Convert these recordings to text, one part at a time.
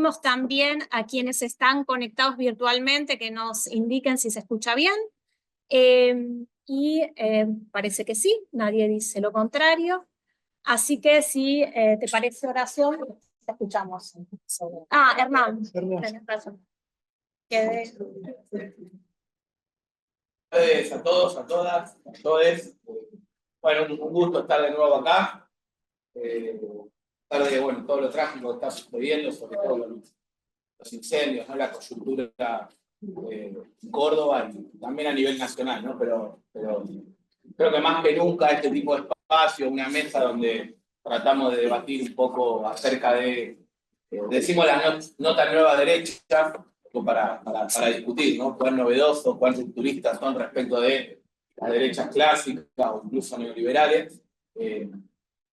pedimos también a quienes están conectados virtualmente que nos indiquen si se escucha bien. Parece que sí, nadie dice lo contrario. Así que si te parece oración, te escuchamos. Hernán. Tenés razón. A todos, a todas, a todos. Bueno, un gusto estar de nuevo acá. Tarde, bueno, todo lo trágico que está sucediendo, sobre todo los incendios, ¿no? La coyuntura en Córdoba y también a nivel nacional, ¿no? Pero creo que más que nunca este tipo de espacio, una mesa donde tratamos de debatir un poco acerca de, decimos la nota nueva derecha, para discutir, ¿no? Cuán novedosos, cuán rupturistas son respecto de las derechas clásicas o incluso neoliberales.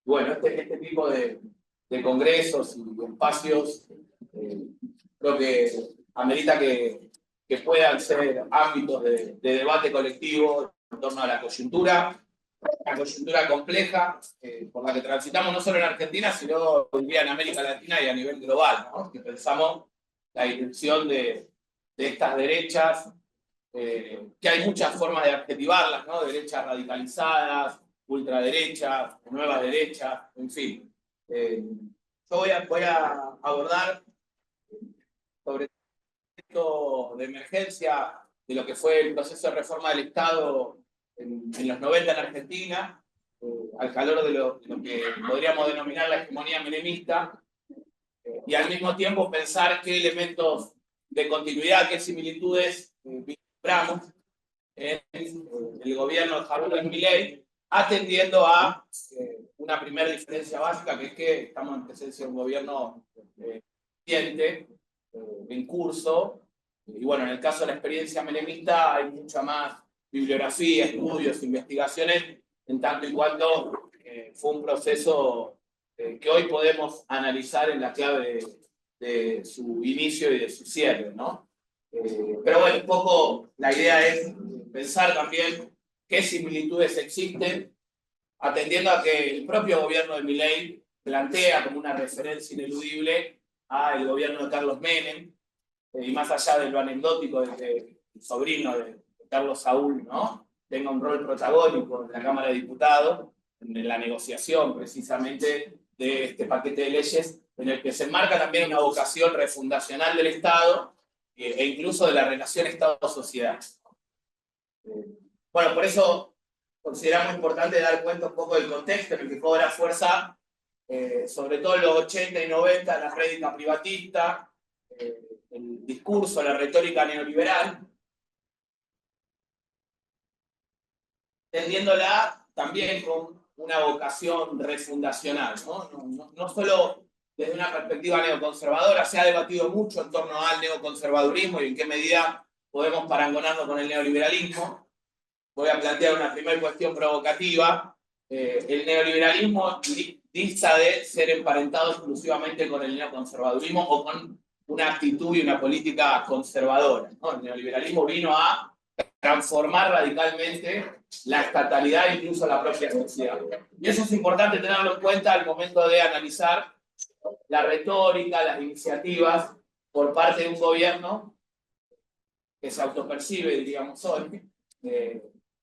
Bueno, este tipo de congresos y espacios creo que amerita que puedan ser ámbitos de debate colectivo en torno a la coyuntura compleja por la que transitamos no solo en Argentina, sino hoy día en América Latina y a nivel global, ¿no? Que pensamos la irrupción de estas derechas, que hay muchas formas de adjetivarlas, ¿no? Derechas radicalizadas, ultraderechas, nuevas derechas, en fin. Yo voy a abordar sobre esto de emergencia de lo que fue el proceso de reforma del Estado en los 90 en Argentina, al calor de lo que podríamos denominar la hegemonía menemista, y al mismo tiempo pensar qué elementos de continuidad, qué similitudes vislumbramos en el gobierno de Javier Milei, atendiendo a una primera diferencia básica, que es que estamos en presencia de un gobierno reciente, en curso, y bueno, en el caso de la experiencia menemista hay mucha más bibliografía, estudios, investigaciones, en tanto y cuanto fue un proceso que hoy podemos analizar en la clave de su inicio y de su cierre, ¿no? Pero bueno, un poco la idea es pensar también qué similitudes existen, atendiendo a que el propio gobierno de Milei plantea como una referencia ineludible al gobierno de Carlos Menem, y más allá de lo anecdótico de que el sobrino de Carlos Saúl, ¿no?, tenga un rol protagónico en la Cámara de Diputados, en la negociación precisamente de este paquete de leyes, en el que se enmarca también una vocación refundacional del Estado e incluso de la relación Estado-sociedad. Bueno, por eso consideramos importante dar cuenta un poco del contexto en el que cobra fuerza, sobre todo en los 80 y 90, la rédica privatista, el discurso, la retórica neoliberal, entendiéndola también con una vocación refundacional, ¿no? No solo desde una perspectiva neoconservadora. Se ha debatido mucho en torno al neoconservadurismo y en qué medida podemos parangonarlo con el neoliberalismo. Voy a plantear una primera cuestión provocativa. El neoliberalismo dista de ser emparentado exclusivamente con el neoconservadurismo o con una actitud y una política conservadora, ¿no? El neoliberalismo vino a transformar radicalmente la estatalidad e incluso la propia sociedad. Y eso es importante tenerlo en cuenta al momento de analizar la retórica, las iniciativas por parte de un gobierno que se autopercibe, diríamos hoy,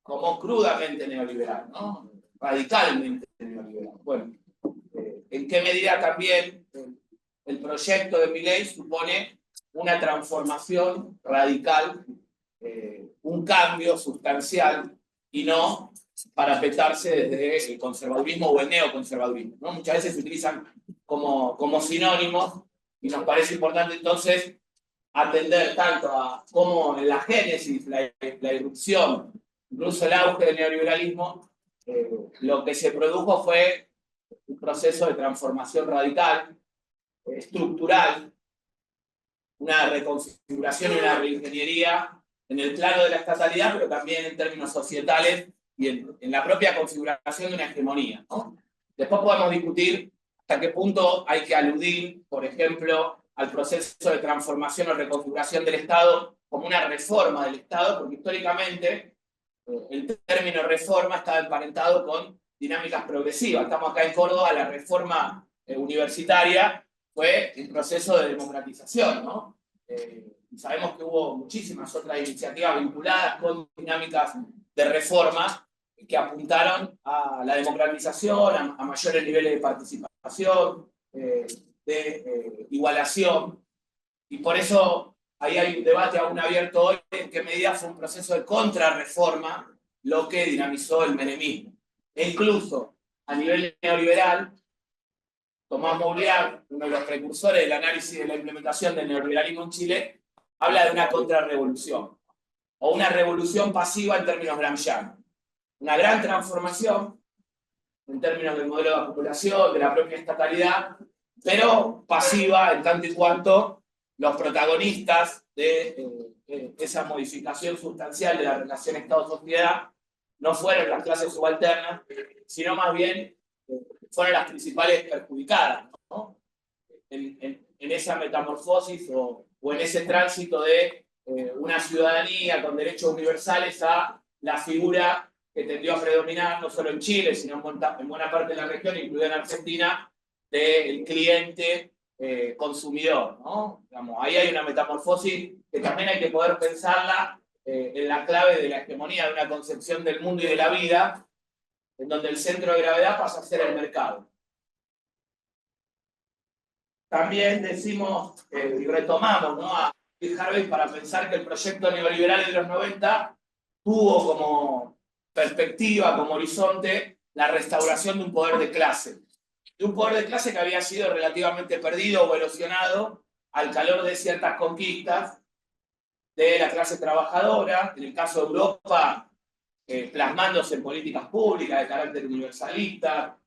como crudamente neoliberal, ¿no? Radicalmente neoliberal. Bueno, ¿en qué medida también el proyecto de Milei supone una transformación radical, un cambio sustancial, y no parapetarse desde el conservadurismo o el neoconservadurismo, ¿no? Muchas veces se utilizan como sinónimos, y nos parece importante entonces atender tanto a cómo en la génesis, la irrupción, incluso el auge del neoliberalismo, lo que se produjo fue un proceso de transformación radical, estructural, una reconfiguración y una reingeniería en el plano de la estatalidad, pero también en términos societales y en la propia configuración de una hegemonía, ¿no? Después podemos discutir hasta qué punto hay que aludir, por ejemplo, al proceso de transformación o reconfiguración del Estado como una reforma del Estado, porque históricamente el término reforma estaba emparentado con dinámicas progresivas. Estamos acá en Córdoba, la reforma universitaria fue el proceso de democratización, ¿no? Y sabemos que hubo muchísimas otras iniciativas vinculadas con dinámicas de reforma que apuntaron a la democratización, a mayores niveles de participación, de igualación. Y por eso ahí hay un debate aún abierto hoy en qué medida fue un proceso de contrarreforma lo que dinamizó el menemismo. E incluso a nivel neoliberal, Tomás Mouliard, uno de los precursores del análisis de la implementación del neoliberalismo en Chile, habla de una contrarrevolución, o una revolución pasiva en términos gramscianos. Una gran transformación en términos del modelo de acumulación, de la propia estatalidad, pero pasiva en tanto y cuanto los protagonistas de esa modificación sustancial de la relación Estado-sociedad no fueron las clases subalternas, sino más bien fueron las principales perjudicadas, ¿no? en esa metamorfosis o en ese tránsito de una ciudadanía con derechos universales a la figura que tendió a predominar no solo en Chile, sino en buena parte de la región, incluida en Argentina, del cliente consumidor, ¿no? Digamos, ahí hay una metamorfosis que también hay que poder pensarla en la clave de la hegemonía de una concepción del mundo y de la vida, en donde el centro de gravedad pasa a ser el mercado. También decimos y retomamos, ¿no?, a Steve Harvey para pensar que el proyecto neoliberal de los 90 tuvo como perspectiva, como horizonte, la restauración de un poder de clase. De un poder de clase que había sido relativamente perdido o erosionado al calor de ciertas conquistas de la clase trabajadora, en el caso de Europa, plasmándose en políticas públicas de carácter universalista,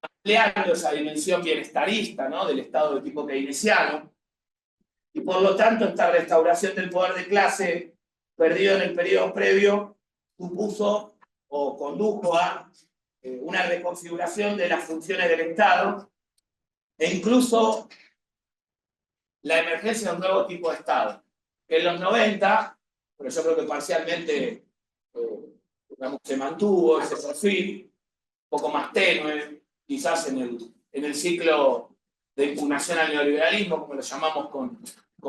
ampliando esa dimensión bienestarista, ¿no?, del Estado de tipo keynesiano. Y por lo tanto, esta restauración del poder de clase perdido en el periodo previo supuso o condujo a una reconfiguración de las funciones del Estado e incluso la emergencia de un nuevo tipo de Estado, que en los 90, pero yo creo que parcialmente se mantuvo ese perfil, un poco más tenue, quizás en el ciclo de impugnación al neoliberalismo, como lo llamamos con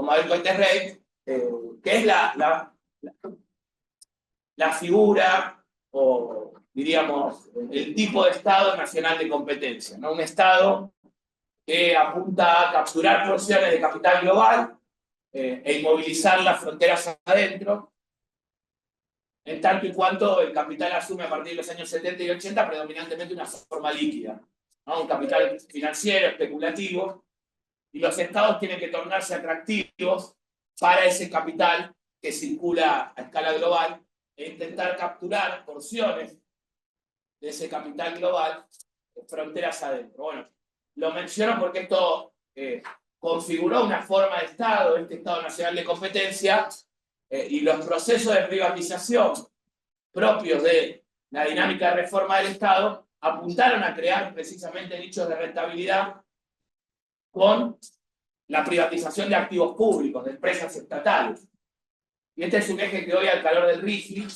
Mabel Coites Rey, que es la figura, o diríamos, el tipo de Estado nacional de competencia, ¿no? Un Estado que apunta a capturar porciones de capital global e inmovilizar las fronteras adentro, en tanto y cuanto el capital asume a partir de los años 70 y 80 predominantemente una forma líquida, ¿no? Un capital financiero, especulativo, y los estados tienen que tornarse atractivos para ese capital que circula a escala global e intentar capturar porciones de ese capital global fronteras adentro. Bueno, lo menciono porque esto configuró una forma de Estado, este Estado Nacional de Competencia, y los procesos de privatización propios de la dinámica de reforma del Estado apuntaron a crear precisamente nichos de rentabilidad con la privatización de activos públicos, de empresas estatales. Y este es un eje que hoy, al calor del RIFI,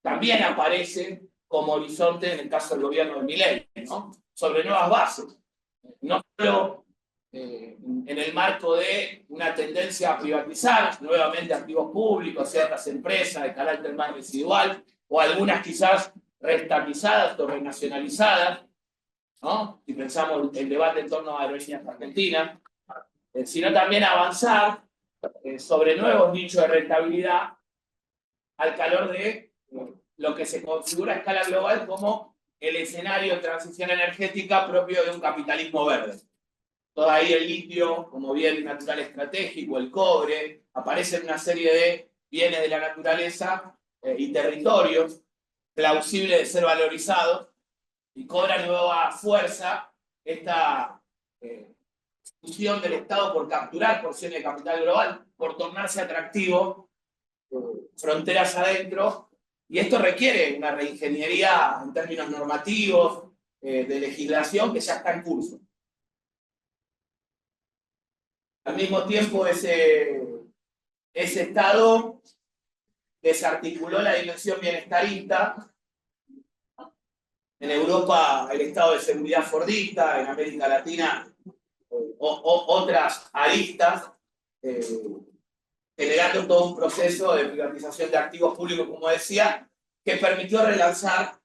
también aparece como horizonte en el caso del gobierno de Milei, ¿no? Sobre nuevas bases. No solo en el marco de una tendencia a privatizar nuevamente activos públicos, ciertas empresas de carácter más residual, o algunas quizás reestatizadas o renacionalizadas, ¿no? Si pensamos el debate en torno a aerolíneas argentinas, sino también avanzar sobre nuevos nichos de rentabilidad al calor de lo que se configura a escala global como el escenario de transición energética propio de un capitalismo verde. Todo ahí el litio como bien natural estratégico, el cobre, aparecen una serie de bienes de la naturaleza y territorios plausibles de ser valorizados, y cobra nueva fuerza esta fusión del Estado por capturar porciones de capital global, por tornarse atractivo, fronteras adentro, y esto requiere una reingeniería en términos normativos, de legislación que ya está en curso. Al mismo tiempo, ese Estado desarticuló la dimensión bienestarista. En Europa, el Estado de seguridad fordista, en América Latina, otras aristas, generando todo un proceso de privatización de activos públicos, como decía, que permitió relanzar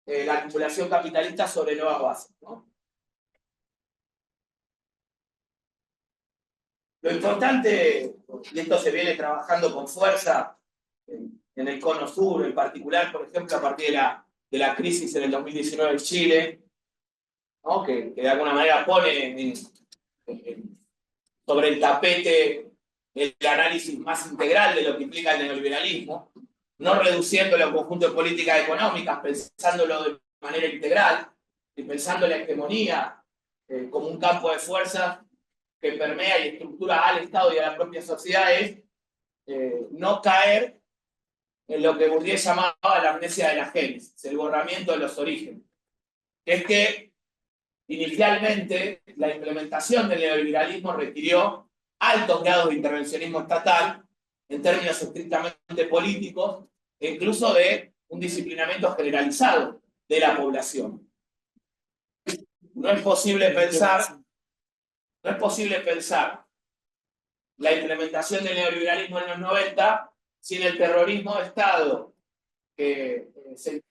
la acumulación capitalista sobre nuevas bases, ¿no? Lo importante, y esto se viene trabajando con fuerza en el Cono Sur, en particular, por ejemplo, a partir de la crisis en el 2019 en Chile, ¿no? que de alguna manera pone sobre el tapete el análisis más integral de lo que implica el neoliberalismo, no reduciéndolo a un conjunto de políticas económicas, pensándolo de manera integral y pensando la hegemonía como un campo de fuerza que permea y estructura al Estado y a la propia sociedad, es no caer en lo que Bourdieu llamaba la amnesia de la génesis, el borramiento de los orígenes. Es que inicialmente la implementación del neoliberalismo requirió altos grados de intervencionismo estatal en términos estrictamente políticos e incluso de un disciplinamiento generalizado de la población. No es posible pensar la implementación del neoliberalismo en los 90 sin el terrorismo de Estado que se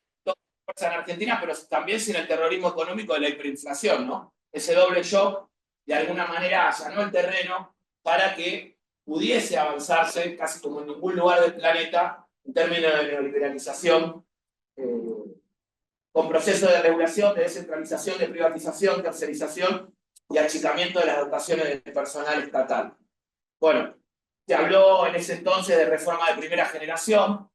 fuerza en Argentina, pero también sin el terrorismo económico de la hiperinflación, ¿no? Ese doble shock de alguna manera allanó el terreno para que pudiese avanzarse casi como en ningún lugar del planeta en términos de neoliberalización, con procesos de regulación, de descentralización, de privatización, tercerización y achicamiento de las dotaciones del personal estatal. Bueno, se habló en ese entonces de reforma de primera generación.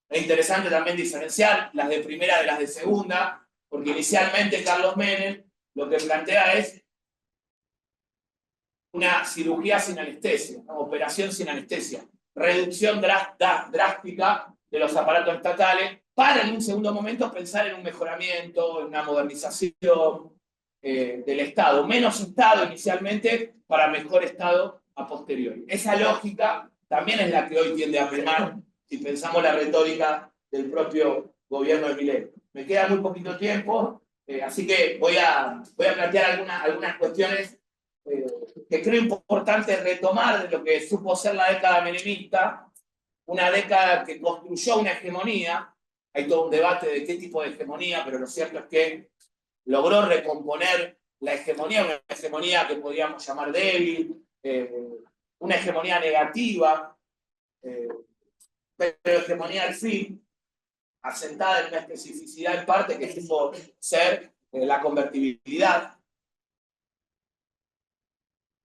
Es interesante también diferenciar las de primera de las de segunda, porque inicialmente Carlos Menem lo que plantea es una cirugía sin anestesia, una operación sin anestesia, reducción drástica de los aparatos estatales, para en un segundo momento pensar en un mejoramiento, en una modernización del Estado. Menos Estado inicialmente para mejor Estado a posteriori. Esa lógica también es la que hoy tiende a primar si pensamos la retórica del propio gobierno de Milei. Me queda muy poquito tiempo, así que voy a plantear algunas cuestiones que creo importante retomar de lo que supo ser la década menemista, una década que construyó una hegemonía. Hay todo un debate de qué tipo de hegemonía, pero lo cierto es que logró recomponer la hegemonía, una hegemonía que podríamos llamar débil, una hegemonía negativa, pero hegemonía al fin, asentada en una especificidad en parte que supo ser la convertibilidad,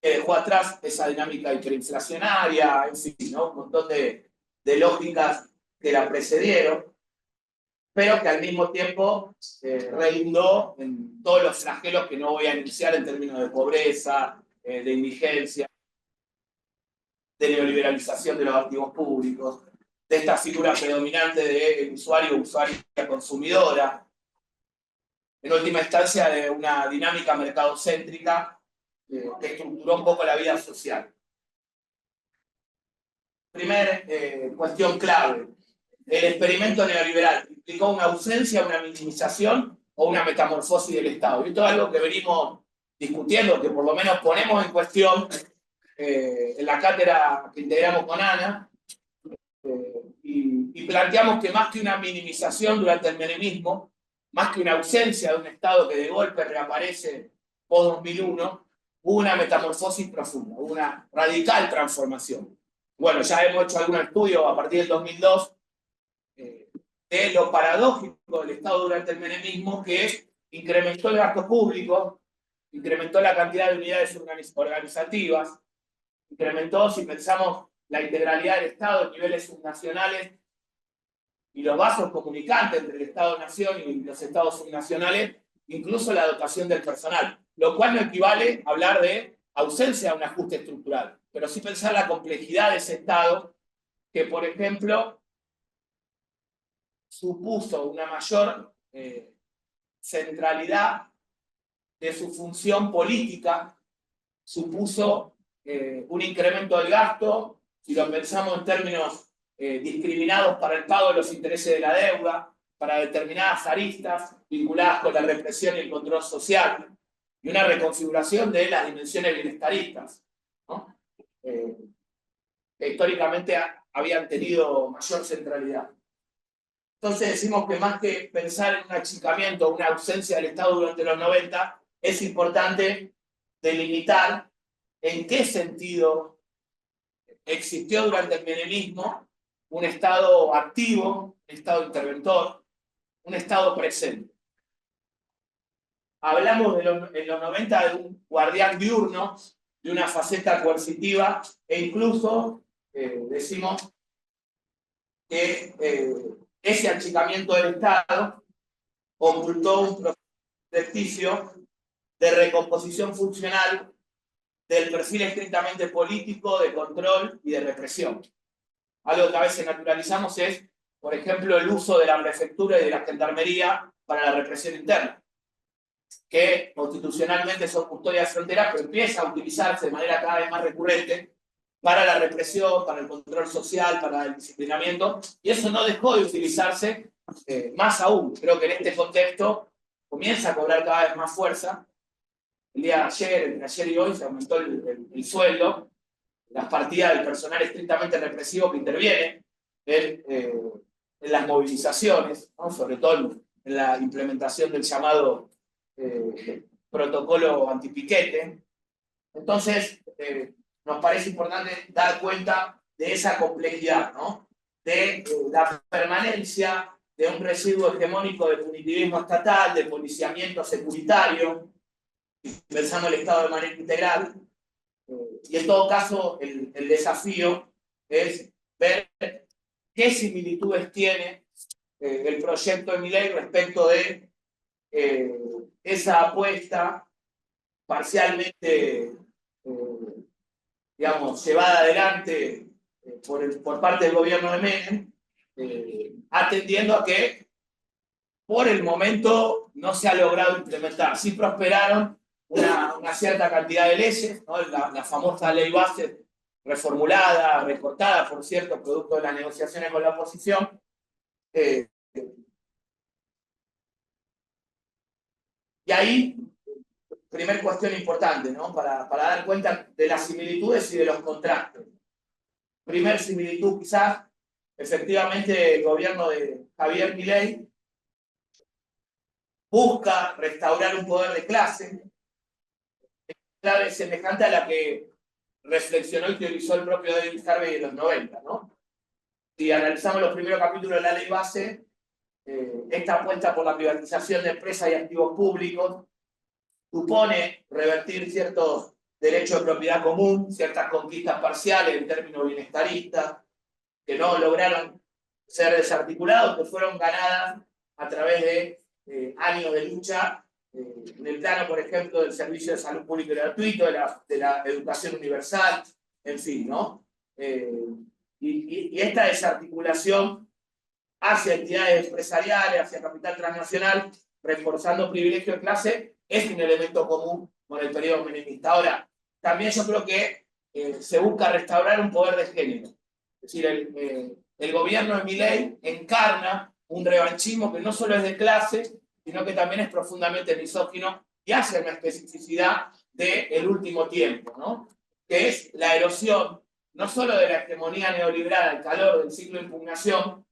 que dejó atrás esa dinámica hiperinflacionaria, en fin, ¿no? Un montón de lógicas que la precedieron, pero que al mismo tiempo redundó en todos los flagelos que no voy a enunciar en términos de pobreza, de indigencia, de neoliberalización de los activos públicos, de esta figura predominante del usuaria consumidora, en última instancia de una dinámica mercadocéntrica que estructuró un poco la vida social. Primer cuestión clave. El experimento neoliberal implicó una ausencia, una minimización o una metamorfosis del Estado. Y esto es algo que venimos discutiendo, que por lo menos ponemos en cuestión en la cátedra que integramos con Ana, y planteamos que más que una minimización durante el menemismo, más que una ausencia de un Estado que de golpe reaparece post-2001, hubo una metamorfosis profunda, hubo una radical transformación. Bueno, ya hemos hecho algún estudio a partir del 2002 de lo paradójico del Estado durante el menemismo, que incrementó el gasto público, incrementó la cantidad de unidades organizativas, incrementó, si pensamos, la integralidad del Estado en niveles subnacionales y los vasos comunicantes entre el Estado-Nación y los Estados subnacionales, incluso la dotación del personal, lo cual no equivale a hablar de ausencia de un ajuste estructural, pero sí pensar la complejidad de ese Estado que, por ejemplo, supuso una mayor centralidad de su función política, supuso un incremento del gasto, si lo pensamos en términos discriminados para el pago de los intereses de la deuda, para determinadas aristas vinculadas con la represión y el control social. y una reconfiguración de las dimensiones bienestaristas, ¿no? Que históricamente habían tenido mayor centralidad. Entonces decimos que más que pensar en un achicamiento, una ausencia del Estado durante los 90, es importante delimitar en qué sentido existió durante el menemismo un Estado activo, un Estado interventor, un Estado presente. Hablamos en los 90 de un guardián diurno, de una faceta coercitiva, e incluso decimos que ese achicamiento del Estado ocultó un proceso ejercicio de recomposición funcional del perfil estrictamente político, de control y de represión. Algo que a veces naturalizamos es, por ejemplo, el uso de la prefectura y de la gendarmería para la represión interna, que constitucionalmente son custodias de frontera, pero empieza a utilizarse de manera cada vez más recurrente para la represión, para el control social, para el disciplinamiento, y eso no dejó de utilizarse más aún. Creo que en este contexto comienza a cobrar cada vez más fuerza. El día de ayer, entre ayer y hoy, se aumentó el sueldo, las partidas del personal estrictamente represivo que interviene en las movilizaciones, ¿no? Sobre todo en la implementación del llamado protocolo antipiquete. Entonces, nos parece importante dar cuenta de esa complejidad, ¿no? De la permanencia de un residuo hegemónico de punitivismo estatal, de policiamiento securitario, pensando el Estado de manera integral. Y en todo caso, el desafío es ver qué similitudes tiene el proyecto de Milei respecto de esa apuesta parcialmente, digamos, llevada adelante por parte del gobierno de Menem, atendiendo a que por el momento no se ha logrado implementar. Sí prosperaron una cierta cantidad de leyes, ¿no? La famosa ley base reformulada, recortada, por cierto, producto de las negociaciones con la oposición. Y ahí, primer cuestión importante, ¿no? Para dar cuenta de las similitudes y de los contrastes. Primer similitud, quizás, efectivamente, el gobierno de Javier Milei busca restaurar un poder de clase, clave semejante a la que reflexionó y teorizó el propio David Harvey en los 90, ¿no? Si analizamos los primeros capítulos de la ley base, esta apuesta por la privatización de empresas y activos públicos supone revertir ciertos derechos de propiedad común, ciertas conquistas parciales en términos bienestaristas, que no lograron ser desarticulados, que fueron ganadas a través de años de lucha en el plano, por ejemplo, del servicio de salud público y gratuito, de la educación universal, en fin, ¿no? Y esta desarticulación hacia entidades empresariales, hacia capital transnacional, reforzando privilegios de clase, es un elemento común con el periodo menemista. Ahora, también yo creo que se busca restaurar un poder de género. Es decir, el gobierno de Milei encarna un revanchismo que no solo es de clase, sino que también es profundamente misógino y hace una especificidad del último tiempo, ¿no? Que es la erosión no solo de la hegemonía neoliberal al calor del ciclo de impugnación,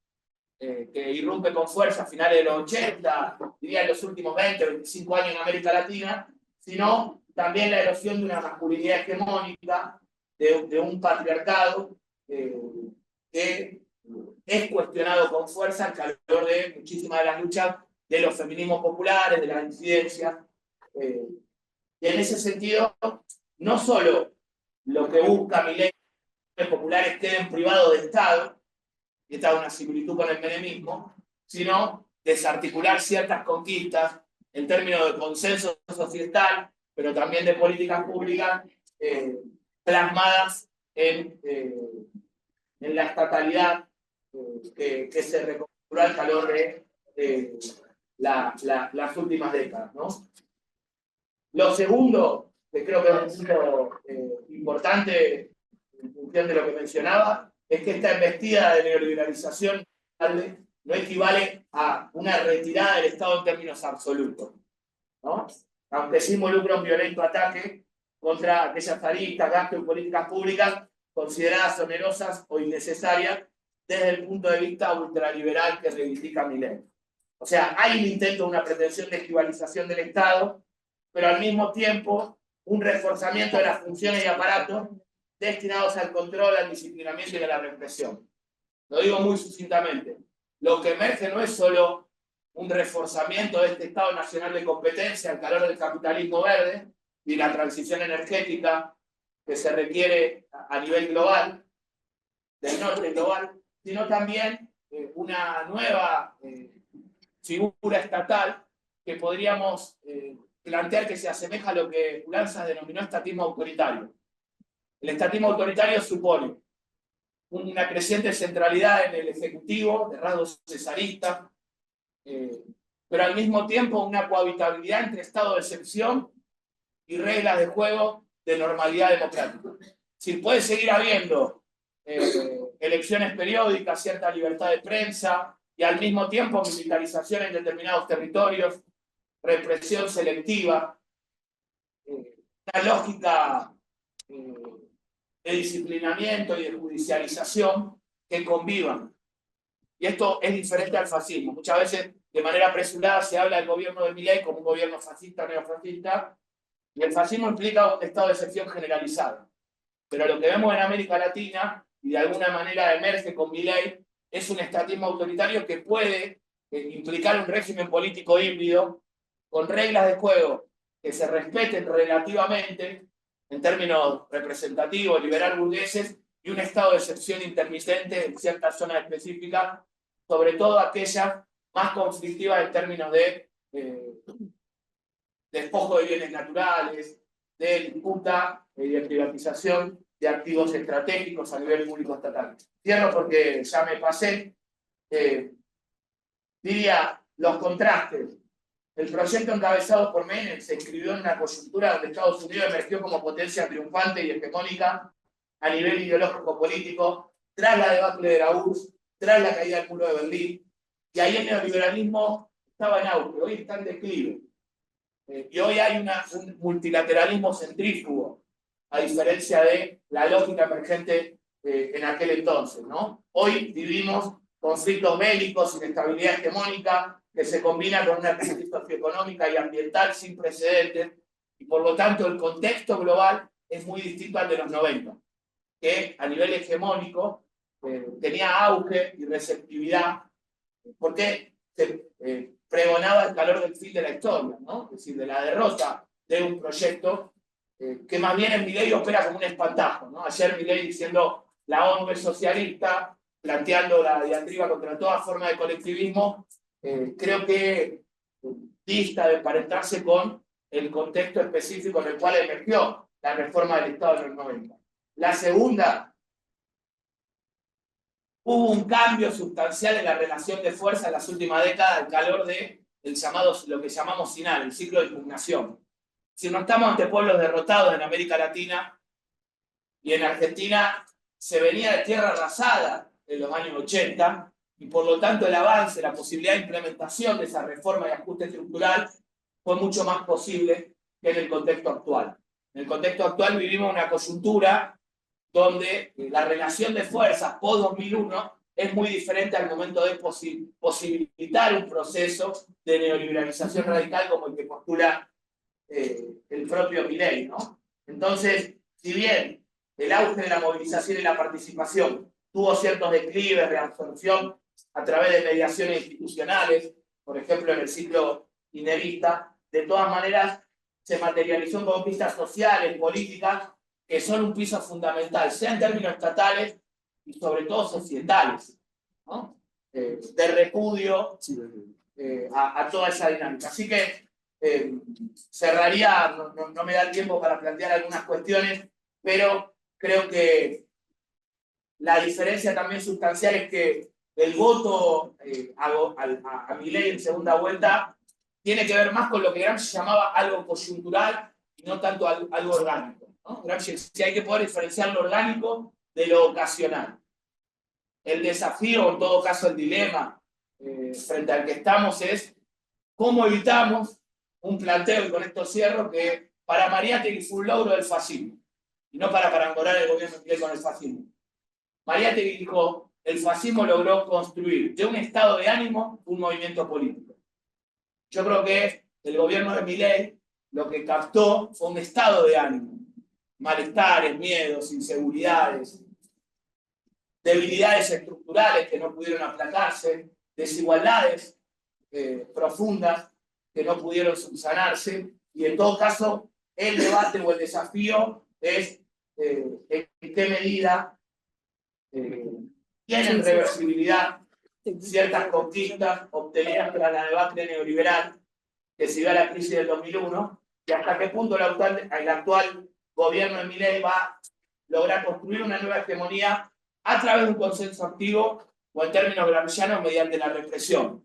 que irrumpe con fuerza a finales de los 80, diría en los últimos 20, 25 años en América Latina, sino también la erosión de una masculinidad hegemónica, de un patriarcado que es cuestionado con fuerza al calor de muchísimas de las luchas de los feminismos populares, de las disidencias. Y en ese sentido, no solo lo que busca Milei populares queden privados de Estado, y esta es una similitud con el menemismo, sino desarticular ciertas conquistas en términos de consenso societal, pero también de políticas públicas plasmadas en la estatalidad que se reconfiguró al calor de las últimas décadas, ¿no? Lo segundo, que creo que es un punto importante en función de lo que mencionaba, es que esta embestida de neoliberalización no equivale a una retirada del Estado en términos absolutos, ¿no? aunque sí involucra un violento ataque contra aquellas aristas, gastos y políticas públicas consideradas onerosas o innecesarias desde el punto de vista ultraliberal que reivindica Milei. O sea, hay un intento de una pretensión de equivalización del Estado, pero al mismo tiempo un reforzamiento de las funciones y aparatos destinados al control, al disciplinamiento y a la represión. Lo digo muy sucintamente. Lo que emerge no es solo un reforzamiento de este Estado Nacional de Competencia al calor del capitalismo verde y la transición energética que se requiere a nivel global, del norte global, sino también una nueva figura estatal que podríamos plantear que se asemeja a lo que Lanza denominó estatismo autoritario. El estatismo autoritario supone una creciente centralidad en el Ejecutivo, de rasgo cesarista, pero al mismo tiempo una cohabitabilidad entre estado de excepción y reglas de juego de normalidad democrática. Si puede seguir habiendo elecciones periódicas, cierta libertad de prensa y al mismo tiempo militarización en determinados territorios, represión selectiva, una lógica de disciplinamiento y de judicialización que convivan. Y esto es diferente al fascismo. Muchas veces, de manera apresurada, se habla del gobierno de Milei como un gobierno fascista o neofascista, y el fascismo implica un estado de excepción generalizado. Pero lo que vemos en América Latina, y de alguna manera emerge con Milei, es un estatismo autoritario que puede implicar un régimen político híbrido, con reglas de juego que se respeten relativamente, en términos representativos, liberal burgueses, y un estado de excepción intermitente en ciertas zonas específicas, sobre todo aquellas más conflictivas en términos de despojo de bienes naturales, de disputa y de privatización de activos estratégicos a nivel público estatal. Cierro porque ya me pasé. Diría los contrastes. El proyecto encabezado por Menem se inscribió en una coyuntura donde Estados Unidos emergió como potencia triunfante y hegemónica a nivel ideológico-político, tras la debacle de la URSS, tras la caída del muro de Berlín, y ahí el neoliberalismo estaba en auge, hoy está en declive. Y hoy hay un multilateralismo centrífugo, a diferencia de la lógica emergente en aquel entonces, ¿no? Hoy vivimos conflictos bélicos, inestabilidad hegemónica, que se combina con una crisis socioeconómica y ambiental sin precedentes, y por lo tanto el contexto global es muy distinto al de los 90, que a nivel hegemónico tenía auge y receptividad, porque se pregonaba el calor del fin de la historia, ¿no? Es decir, de la derrota de un proyecto que más bien en Milei opera como un espantajo, ¿no? Ayer Milei diciendo la ONU es socialista, planteando la diatriba contra toda forma de colectivismo, creo que dista de emparentarse con el contexto específico en el cual emergió la reforma del Estado de los 90. La segunda, hubo un cambio sustancial en la relación de fuerza en las últimas décadas al calor de lo que llamamos SINAL, el ciclo de impugnación. Si no estamos ante pueblos derrotados en América Latina y en Argentina se venía de tierra arrasada en los años 80, y por lo tanto el avance, la posibilidad de implementación de esa reforma y ajuste estructural fue mucho más posible que en el contexto actual. En el contexto actual vivimos una coyuntura donde la relación de fuerzas post-2001 es muy diferente al momento de posibilitar un proceso de neoliberalización radical como el que postula el propio Milei, ¿no? Entonces, si bien el auge de la movilización y la participación tuvo ciertos declives, reabsorción a través de mediaciones institucionales, por ejemplo en el ciclo kirchnerista, de todas maneras se materializó en conquistas sociales, políticas, que son un piso fundamental, sea en términos estatales y sobre todo societales, ¿no? De repudio a toda esa dinámica. Así que cerraría, no me da el tiempo para plantear algunas cuestiones, pero creo que la diferencia también sustancial es que el voto a Milei en segunda vuelta tiene que ver más con lo que Gramsci llamaba algo coyuntural y no tanto algo orgánico, ¿no? Gramsci decía hay que poder diferenciar lo orgánico de lo ocasional. El desafío, en todo caso el dilema frente al que estamos es cómo evitamos un planteo, y con esto cierro, que para Mariátegui fue un logro del fascismo, y no para carangolar el gobierno de Milei con el fascismo. Mariátegui dijo, el fascismo logró construir de un estado de ánimo un movimiento político. Yo creo que el gobierno de Milei lo que captó fue un estado de ánimo, malestares, miedos, inseguridades, debilidades estructurales que no pudieron aplacarse, desigualdades profundas que no pudieron subsanarse, y en todo caso el debate o el desafío es en qué medida tienen reversibilidad ciertas conquistas obtenidas tras la debacle neoliberal que siguió a la crisis del 2001, y hasta qué punto el actual gobierno de Milei va a lograr construir una nueva hegemonía a través de un consenso activo o, en términos gramscianos, mediante la represión.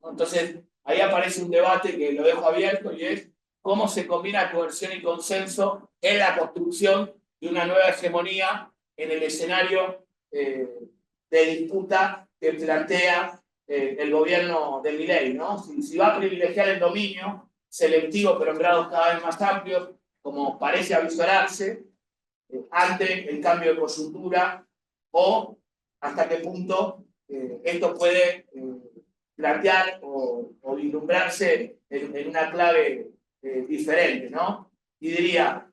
Entonces, ahí aparece un debate que lo dejo abierto, y es cómo se combina coerción y consenso en la construcción de una nueva hegemonía en el escenario de disputa que plantea el gobierno de Milei, ¿no? Si va a privilegiar el dominio selectivo, pero en grados cada vez más amplios, como parece avisorarse, ante el cambio de coyuntura, o hasta qué punto esto puede plantear o vislumbrarse en una clave diferente, ¿no? Y diría,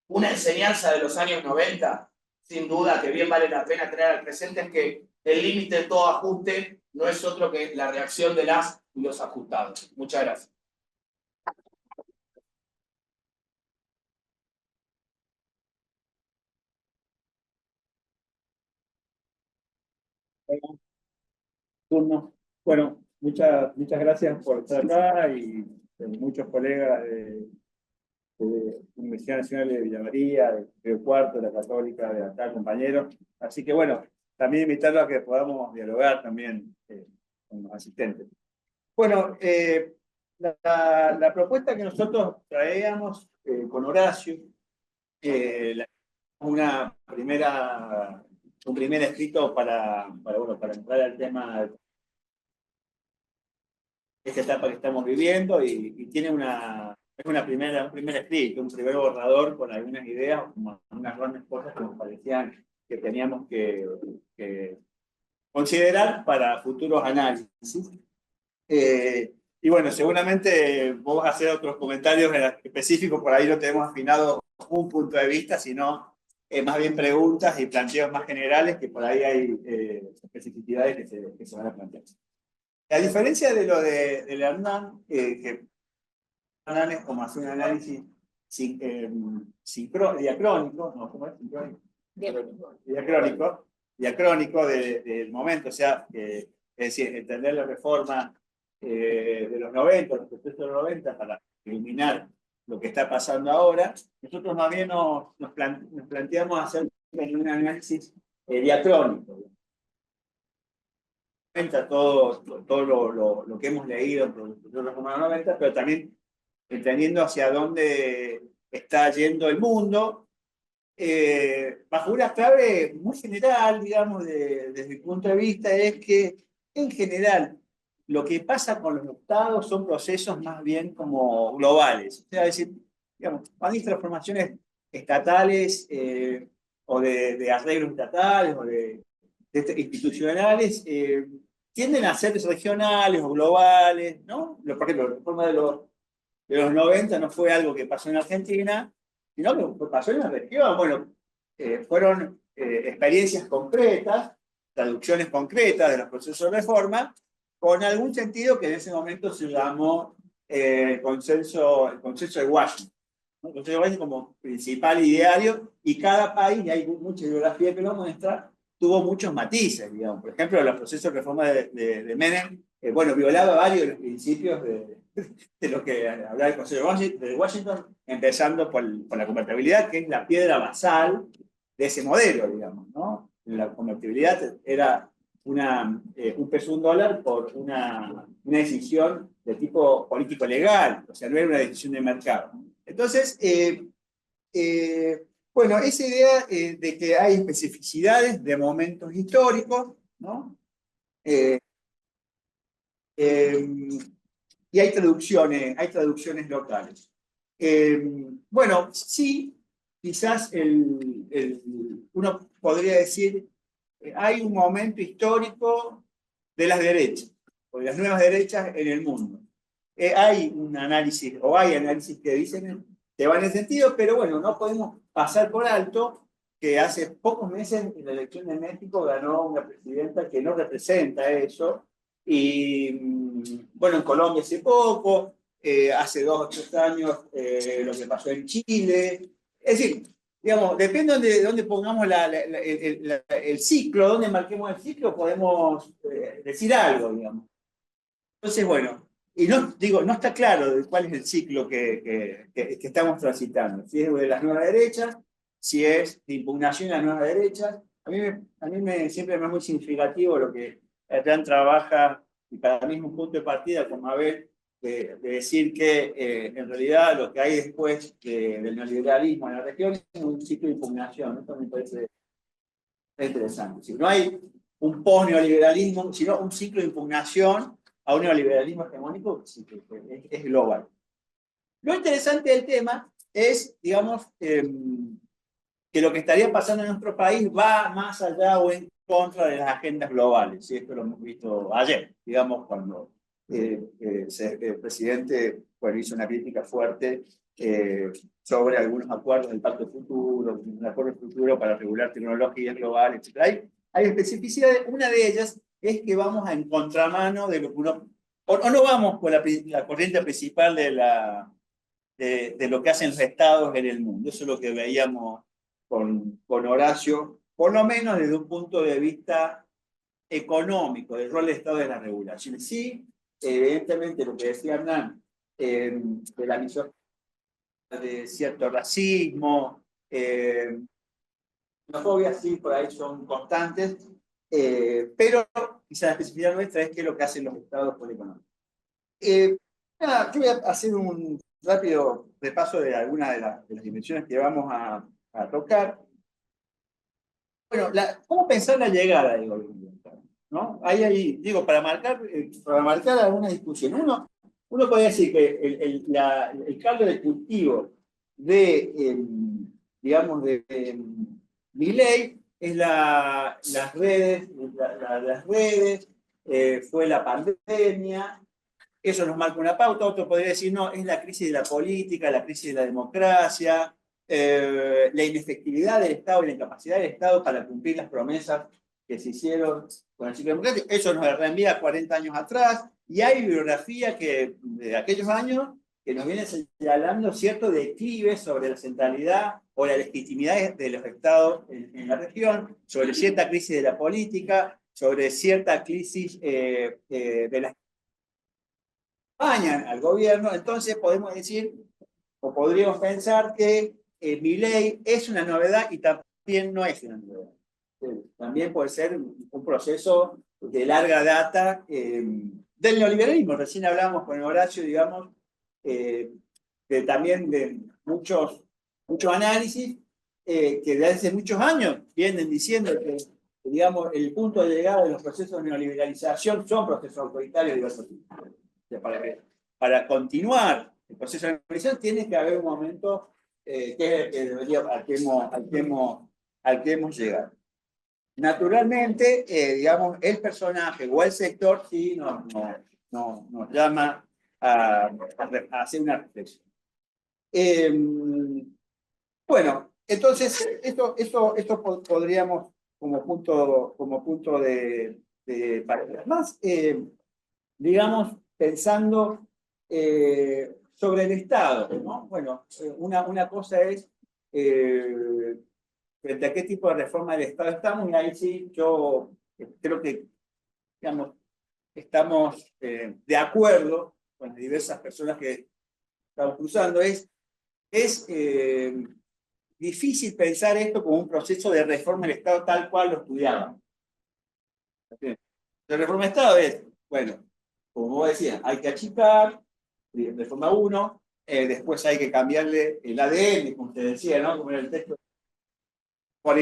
una enseñanza de los años 90, sin duda, que bien vale la pena tener al presente, es que el límite de todo ajuste no es otro que la reacción de las y los ajustados. Muchas gracias. Turno. Bueno, muchas gracias por estar acá, y muchos colegas de Universidad Nacional de Villa María, de Río Cuarto, de la Católica, de acá, compañeros. Así que bueno, también invitarlos a que podamos dialogar también con los asistentes. Bueno, la propuesta que nosotros traíamos con Horacio, un primer escrito para entrar al tema de esta etapa que estamos viviendo, y tiene un primer escrito, un primer borrador con algunas ideas, como unas grandes cosas que nos parecían que teníamos que considerar para futuros análisis. Y bueno, seguramente vos vas a hacer otros comentarios específicos, por ahí no tenemos afinado un punto de vista, sino más bien preguntas y planteos más generales, que por ahí hay especificidades que se van a plantear. A diferencia de lo de Hernán, que Hernán es como hacer un análisis diacrónico, ¿no? ¿Cómo es? Diacrónico del momento, o sea, es decir, entender la reforma de los 90, los procesos de los 90, para iluminar lo que está pasando ahora. Nosotros más bien nos planteamos hacer un análisis diacrónico. Todo lo que hemos leído en los Reforma 90, pero también entendiendo hacia dónde está yendo el mundo, bajo una clave muy general, digamos, desde mi punto de vista, es que, en general, lo que pasa con los estados son procesos más bien como globales. O sea, es decir, digamos, cuando hay transformaciones estatales o de arreglos estatales o de institucionales, tienden a ser regionales o globales, ¿no? Por ejemplo, la reforma de los 90 no fue algo que pasó en Argentina, sino que pasó en la región. Bueno, fueron experiencias concretas, traducciones concretas de los procesos de reforma, con algún sentido que en ese momento se llamó el consenso de Washington. ¿No? El consenso de Washington como principal ideario, y cada país, y hay mucha bibliografía que lo muestra, tuvo muchos matices, digamos. Por ejemplo, los procesos de reforma de Menem, bueno, violaba varios de los principios de lo que hablaba el Consejo de Washington, empezando por la convertibilidad, que es la piedra basal de ese modelo, digamos, ¿no? La convertibilidad era un peso un dólar por una decisión de tipo político-legal, o sea, no era una decisión de mercado. Entonces, bueno, esa idea de que hay especificidades de momentos históricos, ¿no? y hay traducciones locales. Bueno, sí, quizás uno podría decir, hay un momento histórico de las derechas, o de las nuevas derechas en el mundo. Hay análisis que dicen que van en ese sentido, pero bueno, no podemos pasar por alto que hace pocos meses en la elección de México ganó una presidenta que no representa eso, y bueno, en Colombia hace poco, hace 2 o 3 años lo que pasó en Chile. Es decir, digamos, depende de dónde pongamos el ciclo, dónde marquemos el ciclo, podemos decir algo, digamos. Entonces, bueno, y no está claro de cuál es el ciclo que estamos transitando. Si es de las nuevas derechas, si es de impugnación a las nuevas derechas. A mí siempre me es muy significativo lo que Adrián trabaja, y para mí es un punto de partida, como Abel, de decir que en realidad lo que hay después del neoliberalismo en la región es un ciclo de impugnación. Esto me parece interesante. Si no hay un post-neoliberalismo, sino un ciclo de impugnación a un neoliberalismo hegemónico, es global. Lo interesante del tema es, digamos, que lo que estaría pasando en nuestro país va más allá o en contra de las agendas globales. Y esto lo hemos visto ayer, digamos, cuando el presidente hizo una crítica fuerte sobre algunos acuerdos del Pacto Futuro, un acuerdo futuro para regular tecnologías globales, etc. Hay especificidades. Una de ellas es que vamos en contramano de lo que uno... O no vamos por la corriente principal de lo que hacen los estados en el mundo. Eso es lo que veíamos con Horacio, por lo menos desde un punto de vista económico, del rol del Estado de la regulación. Sí, evidentemente lo que decía Hernán, de la misoginia, de cierto racismo, xenofobia, sí, por ahí son constantes, pero quizá la especificidad nuestra es qué es lo que hacen los estados por economía. Yo voy a hacer un rápido repaso de algunas de las dimensiones que vamos a tocar. Bueno, ¿cómo pensar la llegada del gobierno? ¿No? Digo, para marcar alguna discusión. Uno puede decir que el caldo de cultivo digamos, de Milei es las redes, fue la pandemia. Eso nos marca una pauta. Otro podría decir, no, es la crisis de la política, la crisis de la democracia, la inefectividad del Estado y la incapacidad del Estado para cumplir las promesas que se hicieron con el ciclo democrático. Eso nos reenvía 40 años atrás, y hay bibliografía de aquellos años que nos viene señalando cierto declive sobre la centralidad o la legitimidad de los Estados en la región, sobre cierta crisis de la política, sobre cierta crisis de las acompañan al gobierno. Entonces podemos decir, o podríamos pensar que Milei es una novedad y también no es una novedad. También puede ser un proceso de larga data del neoliberalismo. Recién hablamos con Horacio, digamos, también de muchos análisis que desde hace muchos años vienen diciendo que, digamos, el punto de llegada de los procesos de neoliberalización son procesos autoritarios de diversos tipos. Para continuar el proceso de neoliberalización tiene que haber un momento que debería, al que hemos llegado. Naturalmente, digamos, el personaje o el sector sí nos llama a hacer una reflexión. Bueno, entonces, esto podríamos, como punto de partida. Más, digamos, pensando sobre el Estado, ¿no? Bueno, una cosa es frente a qué tipo de reforma del Estado estamos, y ahí sí yo creo que, digamos, estamos de acuerdo con las diversas personas que estamos cruzando. Es difícil pensar esto como un proceso de reforma del Estado tal cual lo estudiábamos. La reforma del Estado es, bueno, como vos decías, hay que achicar, reforma 1, después hay que cambiarle el ADN, como te decía, ¿no? Como era el texto. Por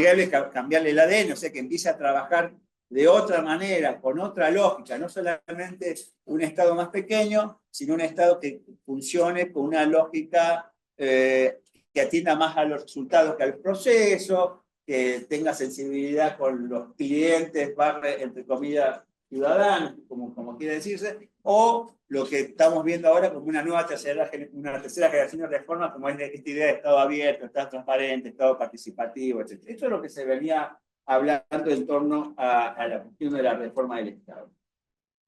cambiarle el ADN, o sea, que empiece a trabajar de otra manera, con otra lógica, no solamente un Estado más pequeño, sino un Estado que funcione con una lógica que atienda más a los resultados que al proceso, que tenga sensibilidad con los clientes, entre comillas, ciudadanos, como quiere decirse, o lo que estamos viendo ahora como una tercera generación de reformas, como es esta idea de Estado abierto, Estado transparente, Estado participativo, etc. Esto es lo que se venía hablando en torno a la cuestión de la reforma del Estado.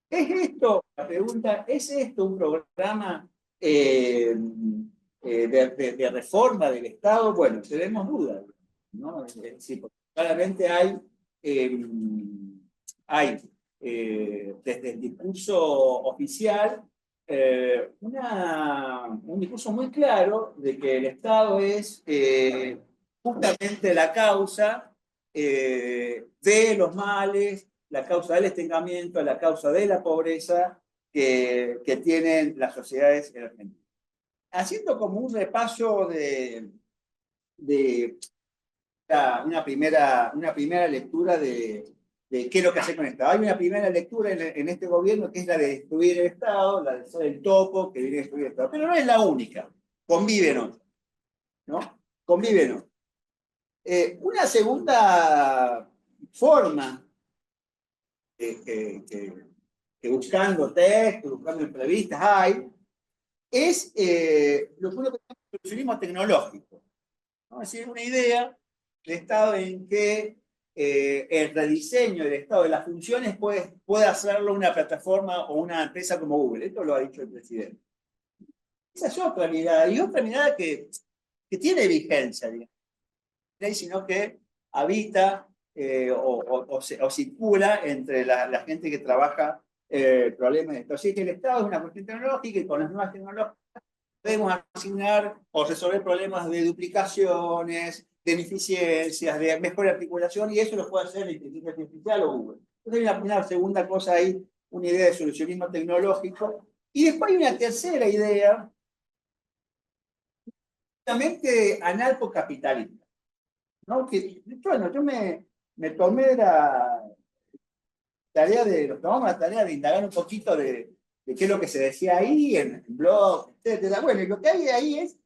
¿Es esto, la pregunta, es esto un programa de reforma del Estado? Bueno, tenemos dudas, ¿no? Sí, porque claramente desde el discurso oficial un discurso muy claro de que el Estado es justamente la causa de los males, la causa del estancamiento, la causa de la pobreza que tienen las sociedades en Argentina. Haciendo como un repaso de una primera lectura de qué es lo que hace con el Estado. Hay una primera lectura en este gobierno que es la de destruir el Estado, la de ser el topo que viene a destruir el Estado. Pero no es la única. Conviven otras, ¿no? Conviven otras. Una segunda forma que buscando textos, buscando entrevistas es lo que uno llama solucionismo tecnológico, ¿no? Es decir, una idea de Estado en que el rediseño del Estado de las funciones puede hacerlo una plataforma o una empresa como Google. Esto lo ha dicho el presidente. Esa es otra mirada, y otra mirada que tiene vigencia, digamos, sino que habita o circula entre la gente que trabaja problemas de esto. Así que el Estado es una cuestión tecnológica y con las nuevas tecnologías podemos asignar o resolver problemas de duplicaciones, de ineficiencias, de mejor articulación, y eso lo puede hacer la inteligencia artificial o Google. Entonces hay una segunda cosa ahí, una idea de solucionismo tecnológico. Y después hay una tercera idea, justamente anarcocapitalista, ¿no? Que, bueno, yo me tomé nos tomamos la tarea de indagar un poquito de qué es lo que se decía ahí, en blog, etc. Bueno, y lo que hay ahí es,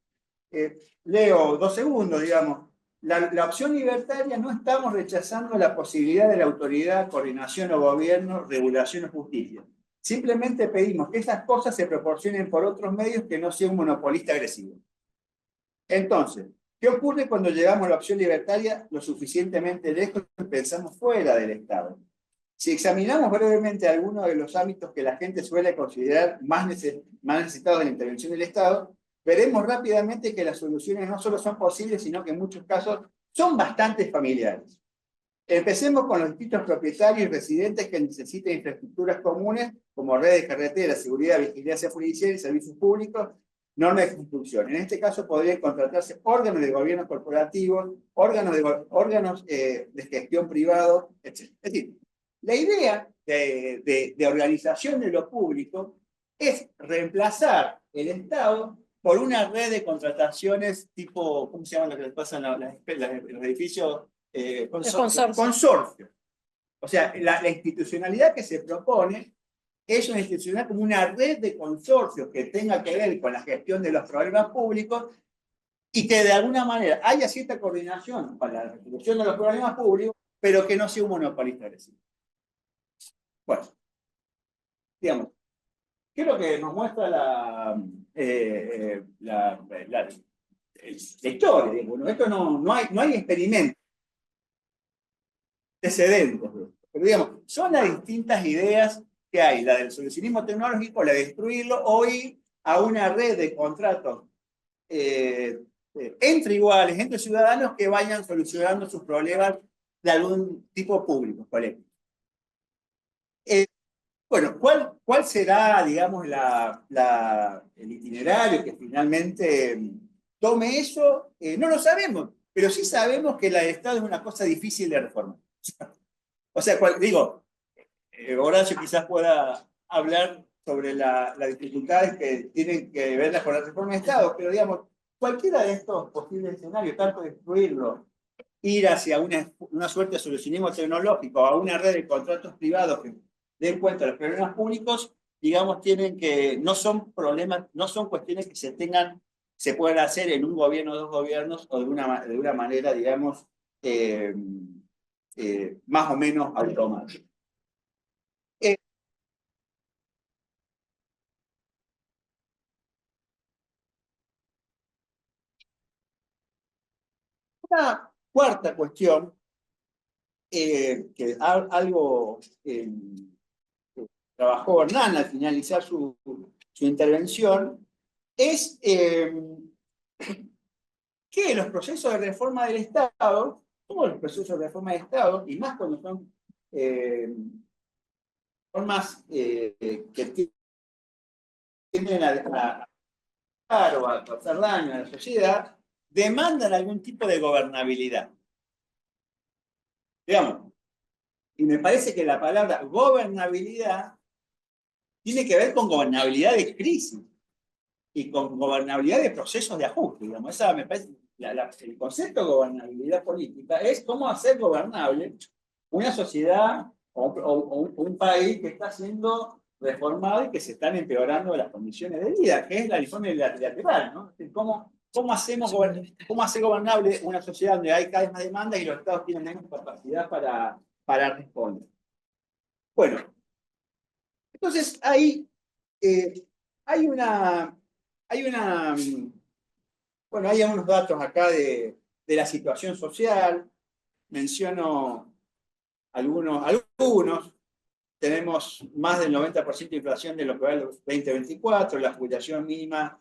leo 2 segundos, digamos, la opción libertaria: no estamos rechazando la posibilidad de la autoridad, coordinación o gobierno, regulación o justicia. Simplemente pedimos que esas cosas se proporcionen por otros medios que no sea un monopolista agresivo. Entonces, ¿qué ocurre cuando llegamos a la opción libertaria lo suficientemente lejos y pensamos fuera del Estado? Si examinamos brevemente algunos de los ámbitos que la gente suele considerar más necesitados de la intervención del Estado, veremos rápidamente que las soluciones no solo son posibles, sino que en muchos casos son bastante familiares. Empecemos con los distintos propietarios y residentes que necesitan infraestructuras comunes como redes de carreteras, seguridad, vigilancia policial y servicios públicos, normas de construcción. En este caso podrían contratarse órganos de gobierno corporativo, órganos de gestión privado, etc. Es decir, la idea de organización de lo público es reemplazar el Estado por una red de contrataciones tipo, ¿cómo se llama lo que les pasa en los edificios? Consorcio. O sea, la institucionalidad que se propone es una institucionalidad como una red de consorcios que tenga que ver con la gestión de los problemas públicos y que de alguna manera haya cierta coordinación para la resolución de los problemas públicos, pero que no sea un monopolista agresivo. Bueno, digamos, ¿qué es lo que nos muestra la historia? Digamos, esto no hay experimentos antecedentes, pero digamos, son las distintas ideas que hay, la del solucionismo tecnológico, la de destruirlo, o ir a una red de contratos entre iguales, entre ciudadanos que vayan solucionando sus problemas de algún tipo público, colectivo. Bueno, ¿cuál será, digamos, el itinerario que finalmente tome eso? No lo sabemos, pero sí sabemos que la del Estado es una cosa difícil de reformar. O sea, digo, Horacio quizás pueda hablar sobre las dificultades que tienen que ver con la reforma del Estado, pero digamos, cualquiera de estos posibles escenarios, tanto destruirlo ir hacia una suerte de solucionismo tecnológico, a una red de contratos privados que den cuenta de los problemas públicos, digamos, no son problemas, no son cuestiones que se puedan hacer en un gobierno o dos gobiernos, o de una manera, digamos, más o menos automática. Una cuarta cuestión, que algo trabajó Hernán al finalizar su intervención, es que los procesos de reforma del Estado, todos los procesos de reforma del Estado, y más cuando son reformas que tienden a o a hacer daño a la sociedad, demandan algún tipo de gobernabilidad. Digamos, y me parece que la palabra gobernabilidad tiene que ver con gobernabilidad de crisis y con gobernabilidad de procesos de ajuste. Digamos. Esa me parece, el concepto de gobernabilidad política es cómo hacer gobernable una sociedad o un país que está siendo reformado y que se están empeorando las condiciones de vida, que es la reforma lateral, ¿no? ¿Cómo hacer gobernable una sociedad donde hay cada vez más demandas y los estados tienen menos capacidad para responder? Bueno, entonces ahí hay algunos datos acá de la situación social, menciono algunos. Tenemos más del 90% de inflación de lo que va el 2024, la jubilación mínima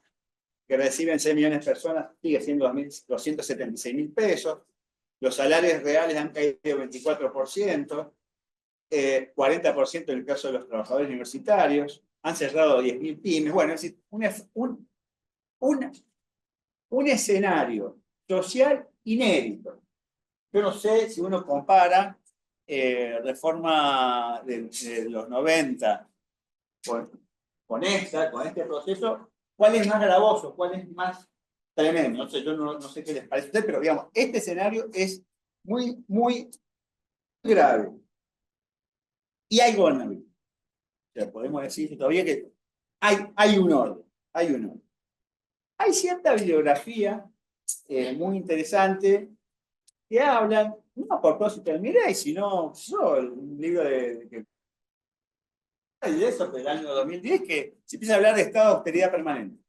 que reciben 6 millones de personas sigue siendo 276.000 pesos, los salarios reales han caído 24%, 40% en el caso de los trabajadores universitarios, han cerrado 10.000 pymes. Bueno, es decir, un escenario social inédito. Yo no sé si uno compara reforma de los 90 con este proceso, ¿cuál es más gravoso? ¿Cuál es más tremendo? No sé, yo no sé qué les parece a ustedes, pero digamos, este escenario es muy, muy grave. Y hay gobernabilidad. O sea, podemos decir todavía que hay un orden. Hay cierta bibliografía muy interesante que hablan, no a propósito del Milei, sino un libro de eso del año 2010, que se empieza a hablar de estado de austeridad permanente.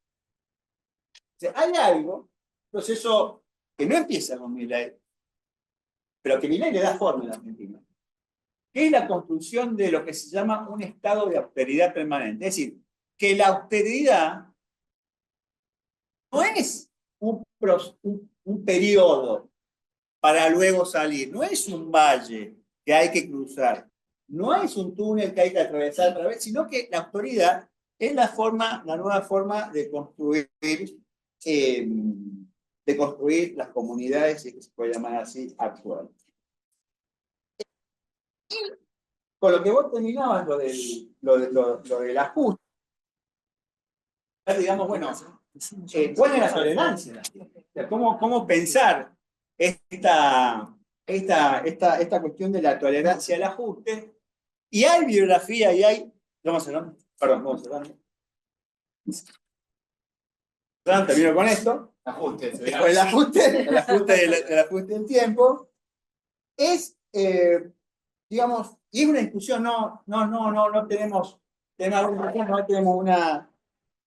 O sea, hay algo, un proceso que no empieza con Milei, pero que Milei le da forma en la Argentina, que es la construcción de lo que se llama un estado de austeridad permanente. Es decir, que la austeridad no es un periodo para luego salir, no es un valle que hay que cruzar, no es un túnel que hay que atravesar otra vez, sino que la autoridad es la nueva forma de construir las comunidades, si se puede llamar así, actuales. Con lo que vos terminabas, lo del ajuste, digamos, bueno, ¿cuál es la tolerancia? O sea, ¿cómo pensar esta cuestión de la tolerancia al ajuste? Y hay bibliografía y hay... Vamos a cerrar. Termino con esto. El ajuste del tiempo. Es, digamos, y es una discusión, no tenemos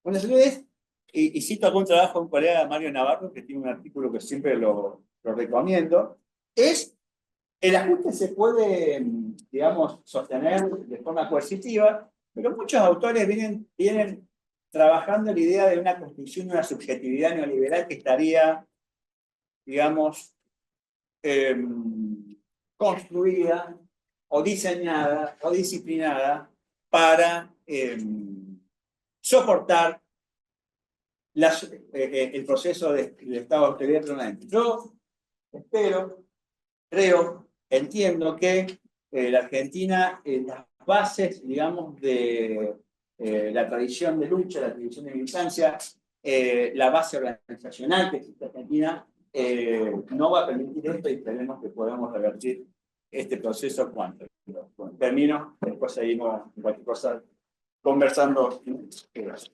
una solidez. Y cito algún trabajo de un colega, Mario Navarro, que tiene un artículo que siempre lo recomiendo. El ajuste se puede, digamos, sostener de forma coercitiva, pero muchos autores vienen trabajando la idea de una construcción de una subjetividad neoliberal que estaría, digamos, construida o diseñada o disciplinada para soportar el proceso del estado de austeridad permanente. Yo entiendo que la Argentina, las bases, digamos, de la tradición de lucha, la tradición de militancia, la base organizacional que existe en Argentina, no va a permitir esto y esperemos que podamos revertir este proceso cuanto. Bueno, termino, después seguimos cualquier cosa conversando. Gracias.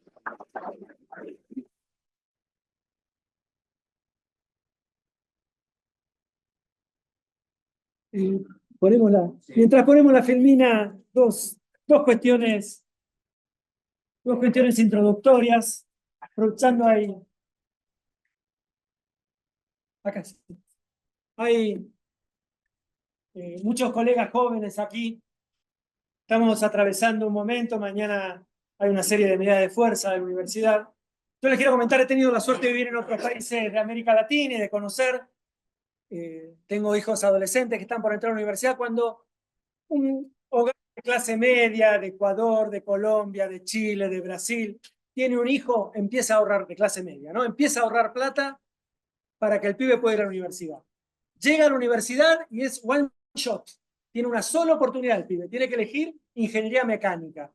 Mientras ponemos la filmina, dos cuestiones introductorias, aprovechando ahí. Acá sí. Hay muchos colegas jóvenes aquí. Estamos atravesando un momento. Mañana hay una serie de medidas de fuerza de la universidad. Yo les quiero comentar, he tenido la suerte de vivir en otros países de América Latina y de conocer. Tengo hijos adolescentes que están por entrar a la universidad. Cuando un hogar de clase media de Ecuador, de Colombia, de Chile, de Brasil, tiene un hijo, empieza a ahorrar de clase media, ¿no? Empieza a ahorrar plata para que el pibe pueda ir a la universidad. Llega a la universidad y es one shot. Tiene una sola oportunidad el pibe. Tiene que elegir ingeniería mecánica.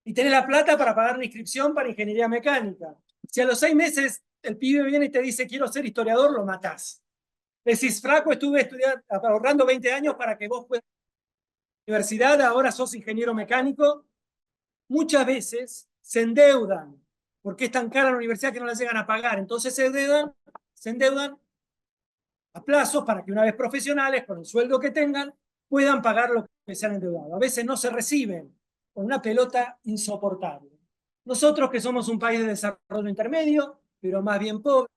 Y tiene la plata para pagar la inscripción para ingeniería mecánica. Si a los 6 meses el pibe viene y te dice quiero ser historiador, lo matás. Decís, fraco, estuve ahorrando 20 años para que vos puedas ir a la universidad, ahora sos ingeniero mecánico. Muchas veces se endeudan, porque es tan cara la universidad que no la llegan a pagar. Entonces se endeudan a plazos para que una vez profesionales, con el sueldo que tengan, puedan pagar lo que se han endeudado. A veces no se reciben, con una pelota insoportable. Nosotros, que somos un país de desarrollo intermedio, pero más bien pobre,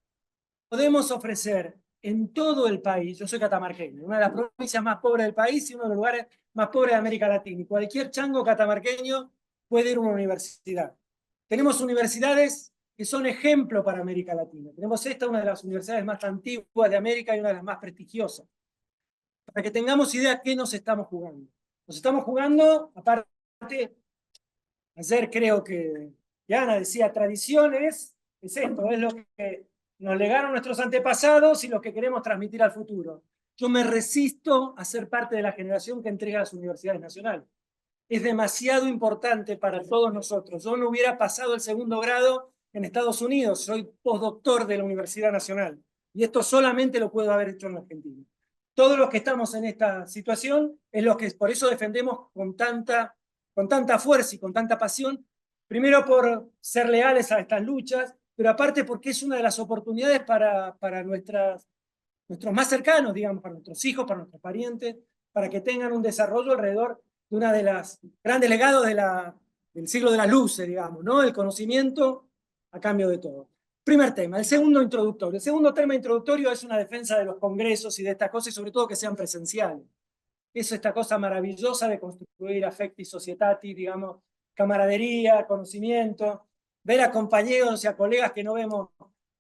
podemos ofrecer en todo el país, yo soy catamarqueño, una de las provincias más pobres del país y uno de los lugares más pobres de América Latina. Y cualquier chango catamarqueño puede ir a una universidad. Tenemos universidades que son ejemplo para América Latina. Tenemos esta, una de las universidades más antiguas de América y una de las más prestigiosas. Para que tengamos idea qué nos estamos jugando. Nos estamos jugando, aparte, ayer creo que Ana decía, tradiciones, es esto, es lo que nos legaron nuestros antepasados y lo que queremos transmitir al futuro. Yo me resisto a ser parte de la generación que entrega a las universidades nacionales. Es demasiado importante para todos nosotros. Yo no hubiera pasado el 2º grado en Estados Unidos, soy postdoctor de la Universidad Nacional, y esto solamente lo puedo haber hecho en la Argentina. Todos los que estamos en esta situación es los que por eso defendemos con tanta fuerza y con tanta pasión, primero por ser leales a estas luchas, pero aparte porque es una de las oportunidades para nuestros más cercanos, digamos, para nuestros hijos, para nuestros parientes, para que tengan un desarrollo alrededor de una de las grandes legados del siglo de las luces, digamos, ¿no? El conocimiento a cambio de todo. Primer tema. El segundo introductorio. El segundo tema introductorio es una defensa de los congresos y de estas cosas, y sobre todo que sean presenciales. Es esta cosa maravillosa de construir affecti societati, digamos, camaradería, conocimiento, ver a compañeros y a colegas que no vemos.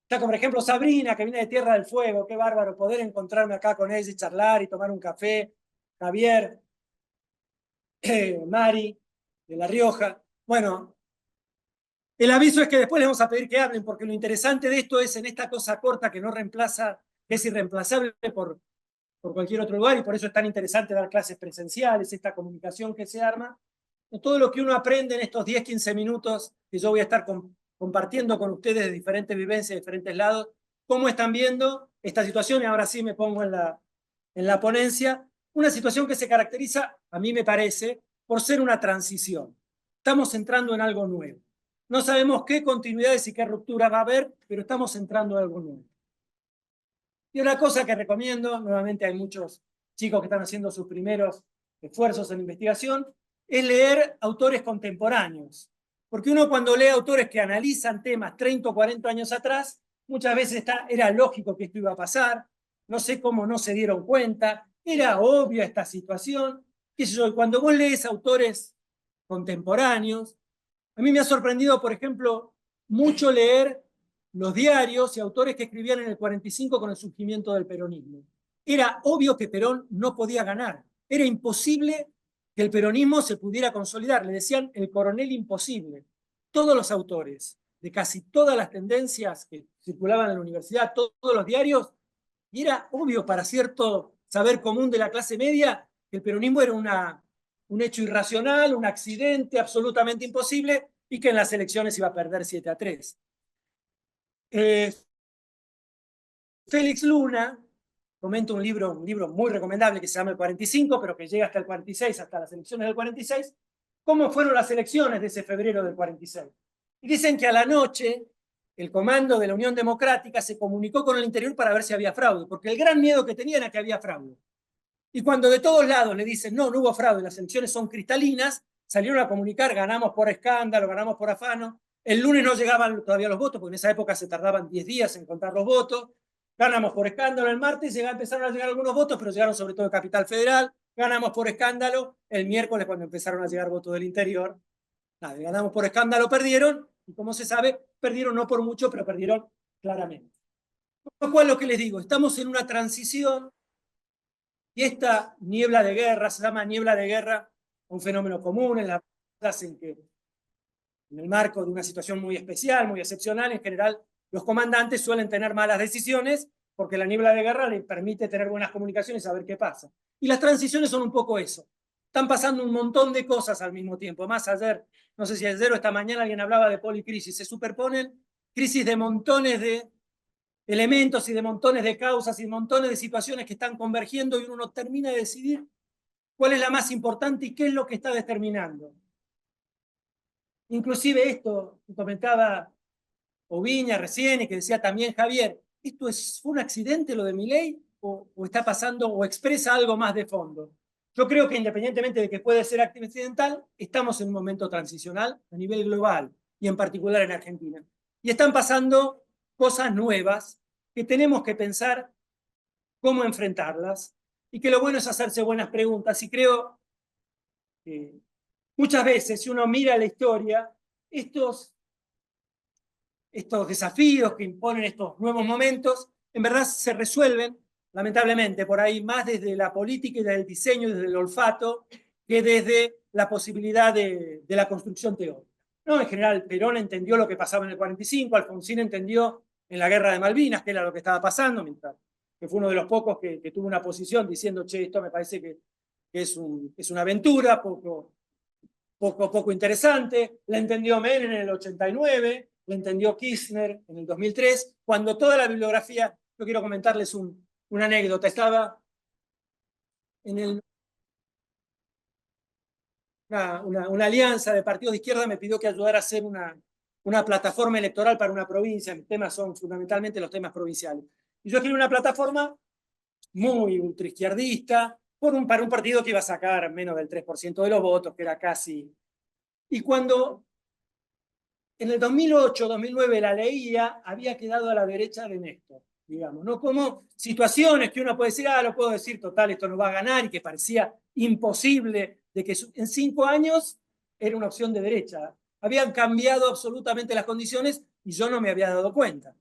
Está como, por ejemplo, Sabrina, que viene de Tierra del Fuego. Qué bárbaro poder encontrarme acá con ella y charlar y tomar un café. Javier, Mari, de La Rioja. Bueno, el aviso es que después les vamos a pedir que hablen, porque lo interesante de esto es en esta cosa corta que no reemplaza, que es irreemplazable por cualquier otro lugar, y por eso es tan interesante dar clases presenciales, esta comunicación que se arma, todo lo que uno aprende en estos 10, 15 minutos que yo voy a estar compartiendo con ustedes de diferentes vivencias, de diferentes lados, cómo están viendo esta situación, y ahora sí me pongo en la ponencia, una situación que se caracteriza, a mí me parece, por ser una transición. Estamos entrando en algo nuevo. No sabemos qué continuidades y qué rupturas va a haber, pero estamos entrando en algo nuevo. Y una cosa que recomiendo, nuevamente hay muchos chicos que están haciendo sus primeros esfuerzos en investigación, es leer autores contemporáneos. Porque uno cuando lee autores que analizan temas 30 o 40 años atrás, muchas veces era lógico que esto iba a pasar, no sé cómo no se dieron cuenta, era obvia esta situación, qué sé yo. Y cuando vos lees autores contemporáneos, a mí me ha sorprendido, por ejemplo, mucho leer los diarios y autores que escribían en el 45 con el surgimiento del peronismo. Era obvio que Perón no podía ganar. Era imposible que el peronismo se pudiera consolidar. Le decían el coronel imposible. Todos los autores de casi todas las tendencias que circulaban en la universidad, todos los diarios, y era obvio para cierto saber común de la clase media que el peronismo era un hecho irracional, un accidente absolutamente imposible, y que en las elecciones iba a perder 7-3. Félix Luna comenta un libro muy recomendable que se llama El 45, pero que llega hasta el 46, hasta las elecciones del 46, cómo fueron las elecciones de ese febrero del 46. Y dicen que a la noche el comando de la Unión Democrática se comunicó con el interior para ver si había fraude, porque el gran miedo que tenían era que había fraude. Y cuando de todos lados le dicen, no hubo fraude, las elecciones son cristalinas, salieron a comunicar, ganamos por escándalo, ganamos por afano. El lunes no llegaban todavía los votos, porque en esa época se tardaban 10 días en contar los votos. Ganamos por escándalo el martes, empezaron a llegar algunos votos, pero llegaron sobre todo de Capital Federal. Ganamos por escándalo el miércoles, cuando empezaron a llegar votos del interior. Nada, ganamos por escándalo, perdieron, y como se sabe, perdieron no por mucho, pero perdieron claramente. Por lo cual, lo que les digo, estamos en una transición, y esta niebla de guerra, se llama niebla de guerra, un fenómeno común en las en que, en el marco de una situación muy especial, muy excepcional, en general, los comandantes suelen tener malas decisiones, porque la niebla de guerra les permite tener buenas comunicaciones y saber qué pasa. Y las transiciones son un poco eso. Están pasando un montón de cosas al mismo tiempo. Más ayer, no sé si ayer o esta mañana alguien hablaba de policrisis. Se superponen crisis de montones de elementos y de montones de causas y de montones de situaciones que están convergiendo, y uno no termina de decidir cuál es la más importante y qué es lo que está determinando. Inclusive esto que comentaba Oviña recién y que decía también Javier, ¿esto fue un accidente lo de Milei o está pasando o expresa algo más de fondo? Yo creo que independientemente de que puede ser accidental, estamos en un momento transicional a nivel global y en particular en Argentina. Y están pasando cosas nuevas que tenemos que pensar cómo enfrentarlas, y que lo bueno es hacerse buenas preguntas. Y creo que muchas veces, si uno mira la historia, estos desafíos que imponen estos nuevos momentos, en verdad se resuelven, lamentablemente, por ahí más desde la política y desde el diseño, desde el olfato, que desde la posibilidad de la construcción teórica. No, en general, Perón entendió lo que pasaba en el 45, Alfonsín entendió en la Guerra de Malvinas qué era lo que estaba pasando, mientras que fue uno de los pocos que tuvo una posición diciendo, che, esto me parece que es una aventura poco interesante. La entendió Menem en el 89, la entendió Kirchner en el 2003, cuando toda la bibliografía, yo quiero comentarles una anécdota, estaba en una alianza de partidos de izquierda, me pidió que ayudara a hacer una plataforma electoral para una provincia. Mis temas son fundamentalmente los temas provinciales. Y yo escribí una plataforma muy ultraizquierdista para un partido que iba a sacar menos del 3% de los votos, que era casi... Y cuando en el 2008, 2009 la leía, había quedado a la derecha de Néstor, digamos, ¿no? Como situaciones que uno puede decir, lo puedo decir, total, esto no va a ganar, y que parecía imposible, de que en 5 años era una opción de derecha. Habían cambiado absolutamente las condiciones y yo no me había dado cuenta.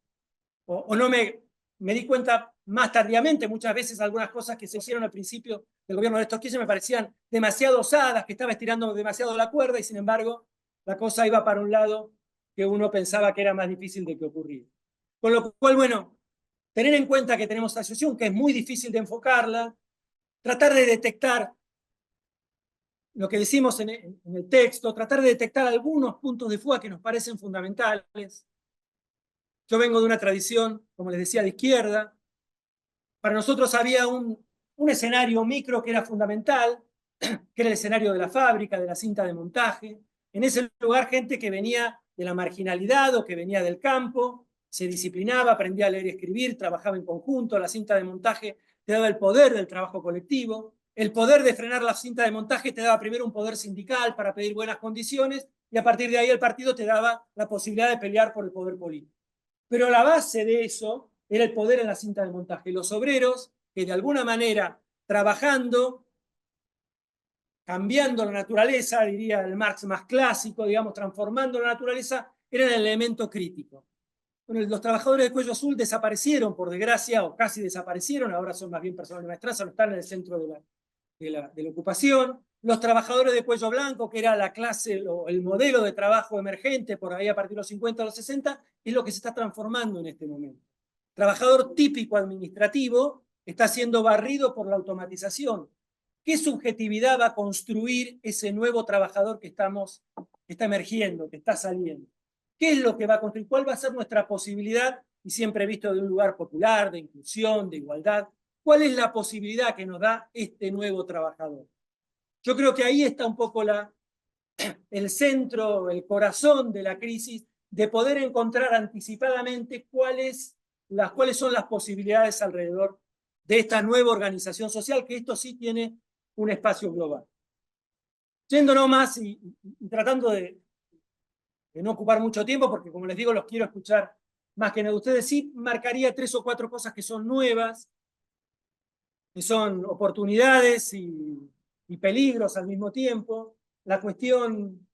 O no me di cuenta más tardíamente. Muchas veces algunas cosas que se hicieron al principio del gobierno de Néstor Kirchner me parecían demasiado osadas, que estaba estirando demasiado la cuerda, y sin embargo la cosa iba para un lado que uno pensaba que era más difícil de que ocurriera. Con lo cual, bueno, tener en cuenta que tenemos esta situación, que es muy difícil de enfocarla, tratar de detectar lo que decimos en el texto, tratar de detectar algunos puntos de fuga que nos parecen fundamentales. Yo vengo de una tradición, como les decía, de izquierda. Para nosotros había un escenario micro que era fundamental, que era el escenario de la fábrica, de la cinta de montaje. En ese lugar, gente que venía de la marginalidad o que venía del campo, se disciplinaba, aprendía a leer y escribir, trabajaba en conjunto. La cinta de montaje te daba el poder del trabajo colectivo. El poder de frenar la cinta de montaje te daba primero un poder sindical para pedir buenas condiciones, y a partir de ahí el partido te daba la posibilidad de pelear por el poder político. Pero la base de eso era el poder en la cinta de montaje. Los obreros que de alguna manera, trabajando, cambiando la naturaleza, diría el Marx más clásico, digamos, transformando la naturaleza, eran el elemento crítico. Bueno, los trabajadores de cuello azul desaparecieron, por desgracia, o casi desaparecieron, ahora son más bien personas de maestranza, no están en el centro de la ocupación. Los trabajadores de cuello blanco, que era la clase o el modelo de trabajo emergente por ahí a partir de los 50 o los 60, es lo que se está transformando en este momento. Trabajador típico administrativo está siendo barrido por la automatización. ¿Qué subjetividad va a construir ese nuevo trabajador que está emergiendo, que está saliendo? ¿Qué es lo que va a construir? ¿Cuál va a ser nuestra posibilidad y siempre visto de un lugar popular, de inclusión, de igualdad. ¿Cuál es la posibilidad que nos da este nuevo trabajador? Yo creo que ahí está un poco el centro, el corazón de la crisis, de poder encontrar anticipadamente cuáles son las posibilidades alrededor de esta nueva organización social, que esto sí tiene un espacio global. Yéndonos más y tratando de no ocupar mucho tiempo, porque como les digo, los quiero escuchar más que nada. Ustedes sí marcaría 3 o 4 cosas que son nuevas, que son oportunidades y peligros al mismo tiempo. La cuestión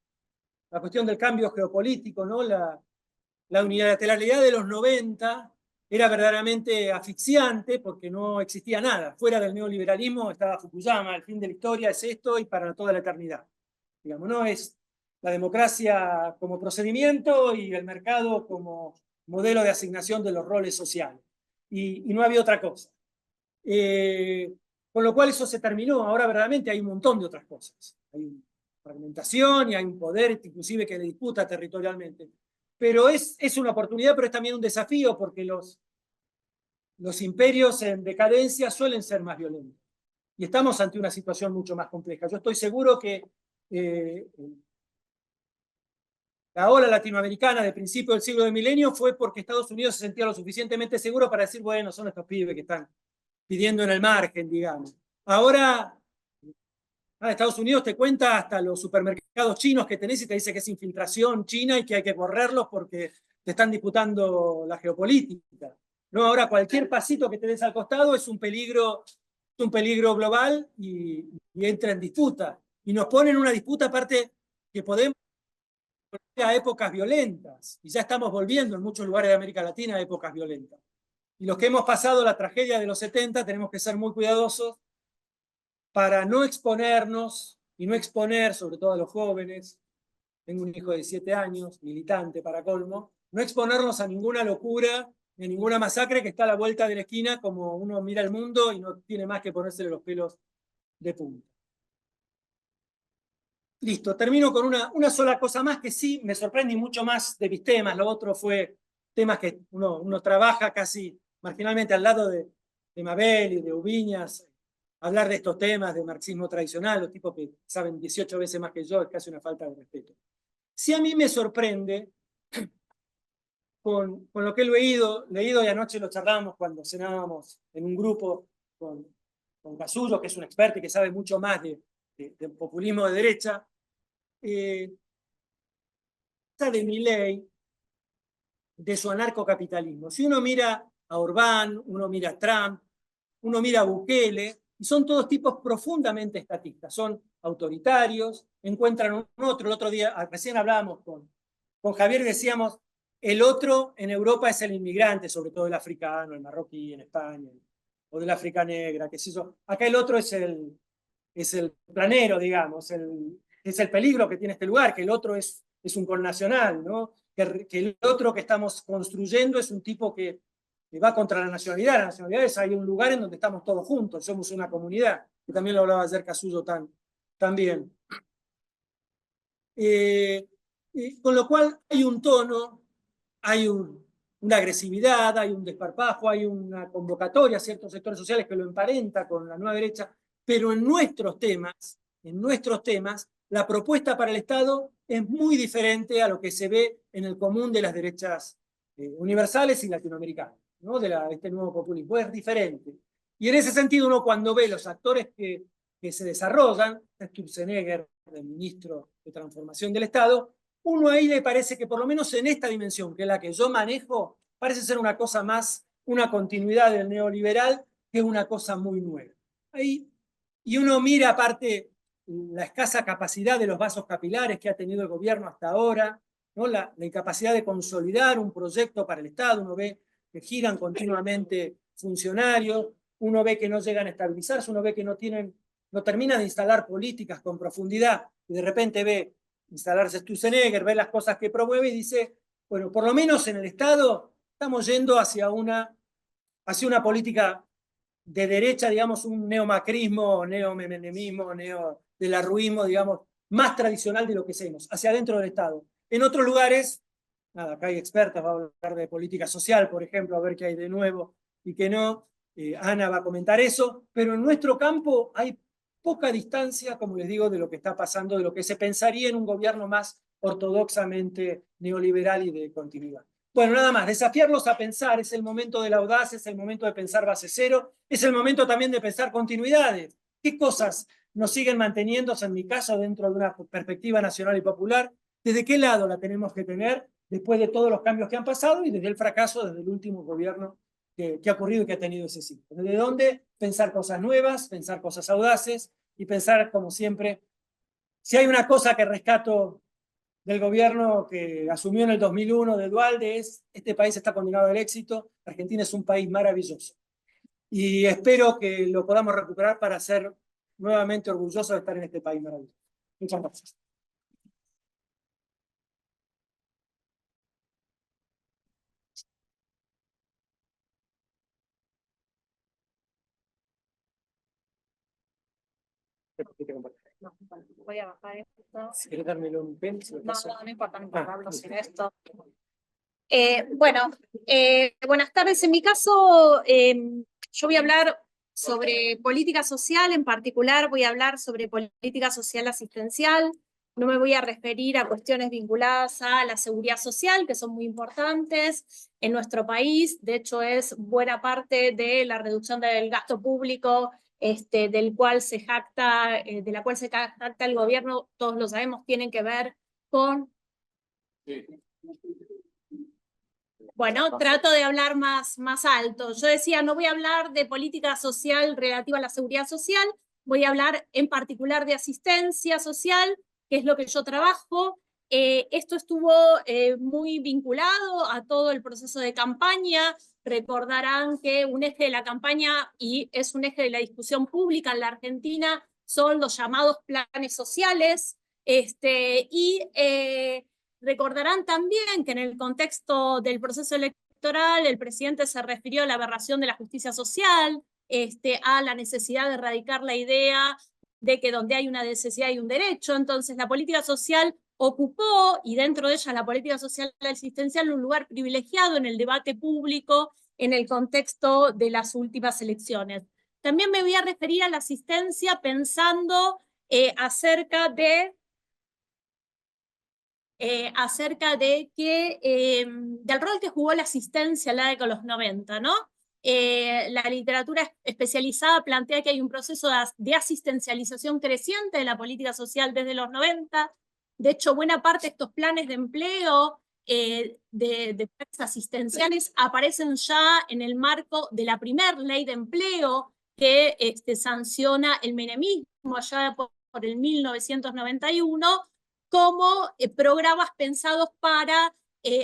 del cambio geopolítico, ¿no? La unilateralidad de los 90 era verdaderamente asfixiante porque no existía nada. Fuera del neoliberalismo estaba Fukuyama, el fin de la historia es esto y para toda la eternidad. Digamos, no es la democracia como procedimiento y el mercado como modelo de asignación de los roles sociales. Y no había otra cosa. Con lo cual eso se terminó. Ahora verdaderamente hay un montón de otras cosas. Hay una fragmentación y hay un poder inclusive que le disputa territorialmente. Pero es una oportunidad, pero es también un desafío porque los imperios en decadencia suelen ser más violentos. Y estamos ante una situación mucho más compleja. Yo estoy seguro que la ola latinoamericana de principio del siglo del milenio fue porque Estados Unidos se sentía lo suficientemente seguro para decir, bueno, son estos pibes que están pidiendo en el margen, digamos. Ahora, Estados Unidos te cuenta hasta los supermercados chinos que tenés y te dice que es infiltración china y que hay que correrlos porque te están disputando la geopolítica. No, ahora cualquier pasito que te des al costado es un peligro global y entra en disputa. Y nos ponen una disputa aparte que podemos a épocas violentas. Y ya estamos volviendo en muchos lugares de América Latina a épocas violentas. Y los que hemos pasado la tragedia de los 70 tenemos que ser muy cuidadosos para no exponernos y no exponer, sobre todo a los jóvenes, tengo un hijo de 7 años, militante para colmo, no exponernos a ninguna locura, ni a ninguna masacre que está a la vuelta de la esquina, como uno mira el mundo y no tiene más que ponérsele los pelos de punta. Listo, termino con una sola cosa más que sí me sorprende y mucho más de mis temas. Lo otro fue temas que uno trabaja casi marginalmente al lado de Mabel y de Ubiñas. Hablar de estos temas de marxismo tradicional, los tipos que saben 18 veces más que yo, es casi una falta de respeto. Sí, a mí me sorprende con lo que he leído y anoche lo charlábamos cuando cenábamos en un grupo con Casullo, que es un experto y que sabe mucho más de populismo de derecha, de Milei, de su anarcocapitalismo. Si uno mira a Orbán, uno mira a Trump, uno mira a Bukele, y son todos tipos profundamente estatistas, son autoritarios, encuentran un otro. El otro día, recién hablábamos con Javier, decíamos, el otro en Europa es el inmigrante, sobre todo el africano, el marroquí en España, o del África negra, qué sé yo. Acá el otro es el planero, digamos, es el peligro que tiene este lugar, que el otro es un connacional, ¿no? Que el otro que estamos construyendo es un tipo que va contra la nacionalidad. La nacionalidad es hay un lugar en donde estamos todos juntos, somos una comunidad, que también lo hablaba ayer Casullo también. Con lo cual hay un tono, hay una agresividad, hay un desparpajo, hay una convocatoria a ciertos sectores sociales que lo emparenta con la nueva derecha, pero en nuestros temas, la propuesta para el Estado es muy diferente a lo que se ve en el común de las derechas universales y latinoamericanas, ¿no? De este nuevo populismo. Es diferente. Y en ese sentido, uno cuando ve los actores que se desarrollan, Sturzenegger, el ministro de Transformación del Estado, uno ahí le parece que por lo menos en esta dimensión, que es la que yo manejo, parece ser una cosa más, una continuidad del neoliberal, que es una cosa muy nueva. Ahí, y uno mira aparte la escasa capacidad de los vasos capilares que ha tenido el gobierno hasta ahora, ¿no? La incapacidad de consolidar un proyecto para el Estado. Uno ve que giran continuamente funcionarios, uno ve que no llegan a estabilizarse, uno ve que no terminan de instalar políticas con profundidad, y de repente ve instalarse Sturzenegger, ve las cosas que promueve y dice, bueno, por lo menos en el Estado estamos yendo hacia una política de derecha, digamos, un neomacrismo, neomenemismo, neodelarruismo, digamos, más tradicional de lo que hacemos, hacia adentro del Estado. En otros lugares, nada, acá hay expertas, va a hablar de política social, por ejemplo, a ver qué hay de nuevo y qué no. Ana va a comentar eso, pero en nuestro campo hay poca distancia, como les digo, de lo que está pasando, de lo que se pensaría en un gobierno más ortodoxamente neoliberal y de continuidad. Bueno, nada más, desafiarlos a pensar, es el momento de la audacia, es el momento de pensar base cero, es el momento también de pensar continuidades. ¿Qué cosas nos siguen manteniéndose, en mi caso, dentro de una perspectiva nacional y popular? ¿Desde qué lado la tenemos que tener después de todos los cambios que han pasado y desde el fracaso, desde el último gobierno que ha ocurrido y que ha tenido ese ciclo? ¿Desde dónde pensar cosas nuevas, pensar cosas audaces y pensar, como siempre, si hay una cosa que rescato del gobierno que asumió en el 2001 de Dualde es: este país está condenado al éxito, Argentina es un país maravilloso. Y espero que lo podamos recuperar para ser nuevamente orgullosos de estar en este país maravilloso. Muchas gracias. No, bueno, voy a bajar esto. Si querés dármelo un pen, si lo No, paso. no importa, no importa, hablo sin listo. esto. Bueno, buenas tardes. En mi caso, yo voy a hablar sobre política social, en particular voy a hablar sobre política social asistencial. No me voy a referir a cuestiones vinculadas a la seguridad social, que son muy importantes en nuestro país. De hecho, es buena parte de la reducción del gasto público, del cual se jacta, de la cual se jacta el gobierno, todos lo sabemos, tienen que ver con... Sí. Bueno, trato de hablar más alto. Yo decía, no voy a hablar de política social relativa a la seguridad social, voy a hablar en particular de asistencia social, que es lo que yo trabajo. Esto estuvo muy vinculado a todo el proceso de campaña. Recordarán que un eje de la campaña, y es un eje de la discusión pública en la Argentina, son los llamados planes sociales. Recordarán también que en el contexto del proceso electoral el presidente se refirió a la aberración de la justicia social, a la necesidad de erradicar la idea de que donde hay una necesidad hay un derecho. Entonces la política social ocupó, y dentro de ella la política social asistencial, un lugar privilegiado en el debate público en el contexto de las últimas elecciones. También me voy a referir a la asistencia pensando acerca del rol que jugó la asistencia en la década de los 90, ¿no? La literatura especializada plantea que hay un proceso de asistencialización creciente de la política social desde los 90. De hecho, buena parte de estos planes de empleo de planes asistenciales aparecen ya en el marco de la primera ley de empleo que sanciona el menemismo allá por el 1991, como programas pensados para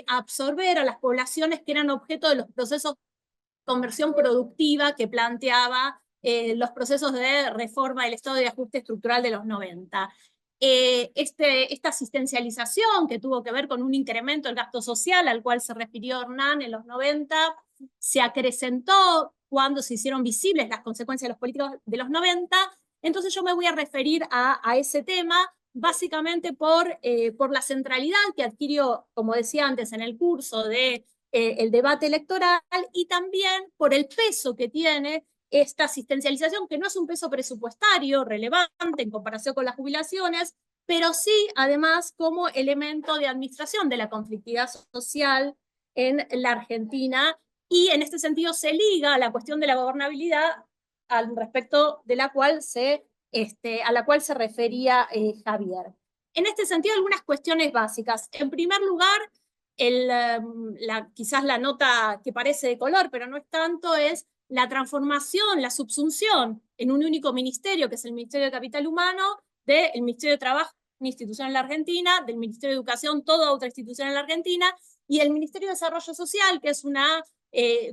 absorber a las poblaciones que eran objeto de los procesos de conversión productiva que planteaba los procesos de reforma del Estado de ajuste estructural de los 90. Esta asistencialización, que tuvo que ver con un incremento del gasto social al cual se refirió Hernán en los 90, se acrecentó cuando se hicieron visibles las consecuencias de los políticos de los 90. Entonces yo me voy a referir a ese tema, básicamente por la centralidad que adquirió, como decía antes, en el curso de el debate electoral, y también por el peso que tiene esta asistencialización, que no es un peso presupuestario relevante en comparación con las jubilaciones, pero sí, además, como elemento de administración de la conflictividad social en la Argentina, y en este sentido se liga a la cuestión de la gobernabilidad, al respecto de la cual a la cual se refería Javier. En este sentido, algunas cuestiones básicas. En primer lugar, quizás la nota que parece de color, pero no es tanto, es la transformación, la subsunción en un único ministerio, que es el Ministerio de Capital Humano, del Ministerio de Trabajo, una institución en la Argentina, del Ministerio de Educación, toda otra institución en la Argentina, y el Ministerio de Desarrollo Social, que es una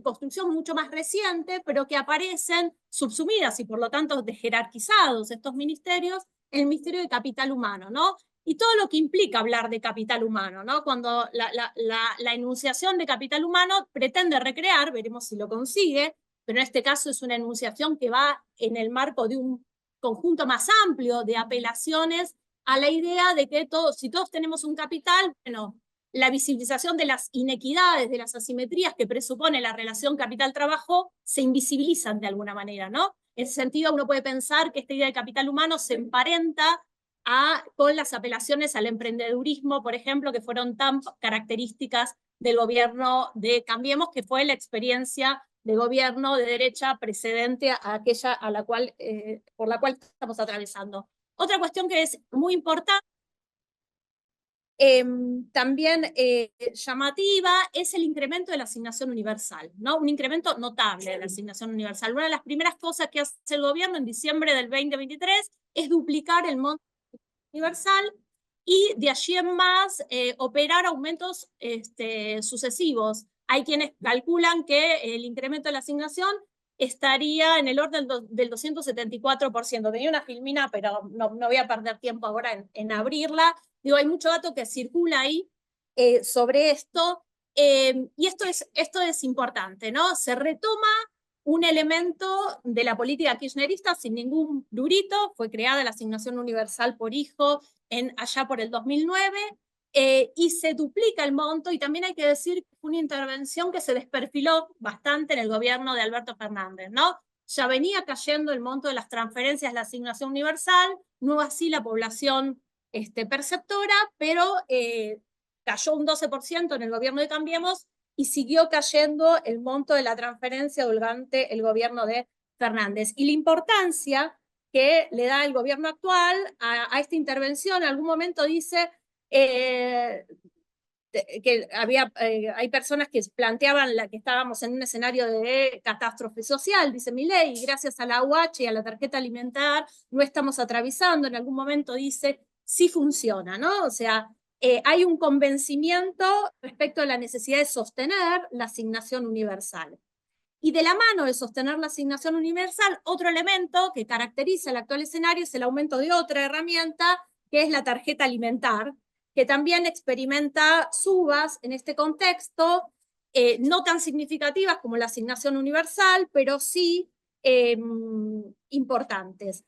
construcción mucho más reciente, pero que aparecen subsumidas y por lo tanto jerarquizados estos ministerios, el Ministerio de Capital Humano, ¿no? Y todo lo que implica hablar de capital humano, ¿no? Cuando la enunciación de capital humano pretende recrear, veremos si lo consigue, pero en este caso es una enunciación que va en el marco de un conjunto más amplio de apelaciones a la idea de que si todos tenemos un capital, bueno, la visibilización de las inequidades, de las asimetrías que presupone la relación capital-trabajo, se invisibilizan de alguna manera, ¿no? En ese sentido, uno puede pensar que esta idea de capital humano se emparenta con las apelaciones al emprendedurismo, por ejemplo, que fueron tan características del gobierno de Cambiemos, que fue la experiencia de gobierno de derecha precedente a aquella a la cual, por la cual estamos atravesando. Otra cuestión que es muy importante, también llamativa, es el incremento de la asignación universal, ¿no? Un incremento notable de la asignación universal. Una de las primeras cosas que hace el gobierno en diciembre del 2023 es duplicar el monto universal y de allí en más operar aumentos sucesivos. Hay quienes calculan que el incremento de la asignación estaría en el orden del 274%. Tenía una filmina, pero no voy a perder tiempo ahora en abrirla. Digo, hay mucho dato que circula ahí sobre esto, y esto es importante, ¿no? Se retoma un elemento de la política kirchnerista sin ningún durito. Fue creada la asignación universal por hijo allá por el 2009, y se duplica el monto, y también hay que decir que fue una intervención que se desperfiló bastante en el gobierno de Alberto Fernández, ¿no? Ya venía cayendo el monto de las transferencias de la asignación universal, no así la población perceptora, pero cayó un 12% en el gobierno de Cambiemos, y siguió cayendo el monto de la transferencia durante el gobierno de Fernández. Y la importancia que le da el gobierno actual a esta intervención, en algún momento dice que hay personas que planteaban que estábamos en un escenario de catástrofe social, dice Milei, y gracias a la UH y a la tarjeta alimentar no estamos atravesando. En algún momento dice, sí funciona, ¿no? O sea, hay un convencimiento respecto a la necesidad de sostener la asignación universal. Y de la mano de sostener la asignación universal, otro elemento que caracteriza el actual escenario es el aumento de otra herramienta, que es la tarjeta alimentar, que también experimenta subas en este contexto, no tan significativas como la asignación universal, pero sí importantes.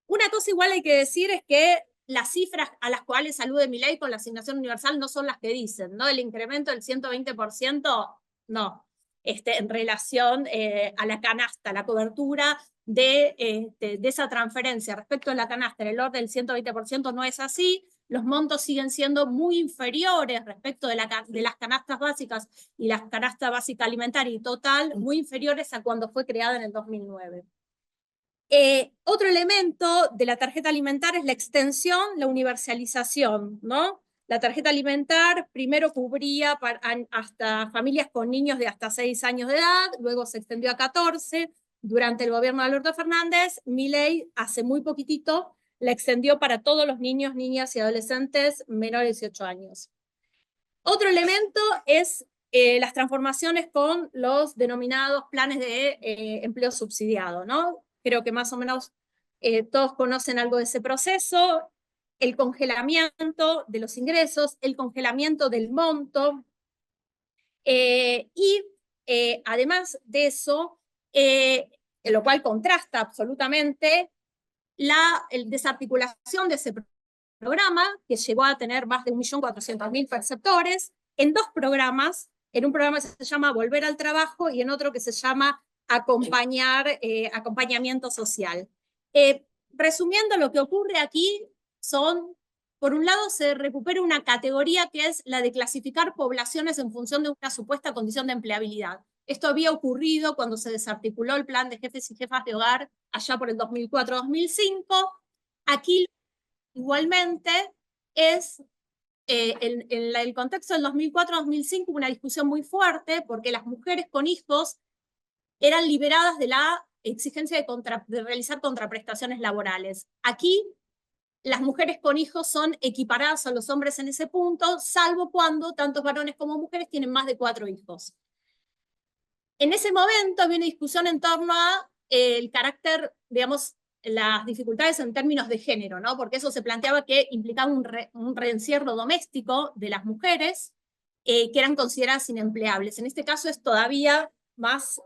Una cosa igual hay que decir es que las cifras a las cuales alude Milei con la asignación universal no son las que dicen, ¿no? El incremento del 120%, no. En relación a la canasta, la cobertura de esa transferencia respecto a la canasta en el orden del 120% no es así. Los montos siguen siendo muy inferiores respecto de las canastas básicas y la canasta básica alimentaria y total, muy inferiores a cuando fue creada en el 2009. Otro elemento de la tarjeta alimentar es la extensión, la universalización, ¿no? La tarjeta alimentar primero cubría hasta familias con niños de hasta 6 años de edad, luego se extendió a 14, durante el gobierno de Alberto Fernández. Milei hace muy poquitito la extendió para todos los niños, niñas y adolescentes menores de 18 años. Otro elemento es las transformaciones con los denominados planes de empleo subsidiado, ¿no? Creo que más o menos todos conocen algo de ese proceso. El congelamiento de los ingresos, el congelamiento del monto, y además de eso, lo cual contrasta absolutamente la desarticulación de ese programa, que llegó a tener más de 1.400.000 perceptores, en 2 programas, en un programa que se llama Volver al Trabajo y en otro que se llama Acompañamiento Social. Resumiendo, lo que ocurre aquí son, por un lado, se recupera una categoría que es la de clasificar poblaciones en función de una supuesta condición de empleabilidad. Esto había ocurrido cuando se desarticuló el plan de jefes y jefas de hogar allá por el 2004-2005. Aquí, igualmente, es en el contexto del 2004-2005 una discusión muy fuerte, porque las mujeres con hijos eran liberadas de la exigencia de realizar contraprestaciones laborales. Aquí, las mujeres con hijos son equiparadas a los hombres en ese punto, salvo cuando tantos varones como mujeres tienen más de 4 hijos. En ese momento había una discusión en torno a el carácter, digamos, las dificultades en términos de género, ¿no? Porque eso se planteaba que implicaba un reencierro doméstico de las mujeres que eran consideradas inempleables. En este caso es todavía más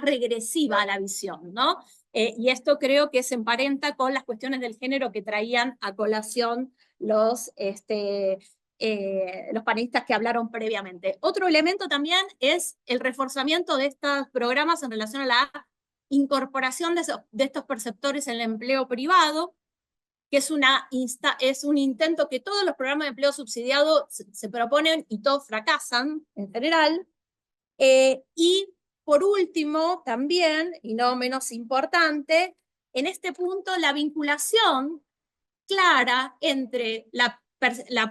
regresiva la visión, ¿no? Y esto creo que se emparenta con las cuestiones del género que traían a colación los los panelistas que hablaron previamente. Otro elemento también es el reforzamiento de estos programas en relación a la incorporación de estos perceptores en el empleo privado, que es un intento que todos los programas de empleo subsidiado se proponen y todos fracasan en general. Y por último, también, y no menos importante, en este punto la vinculación clara entre la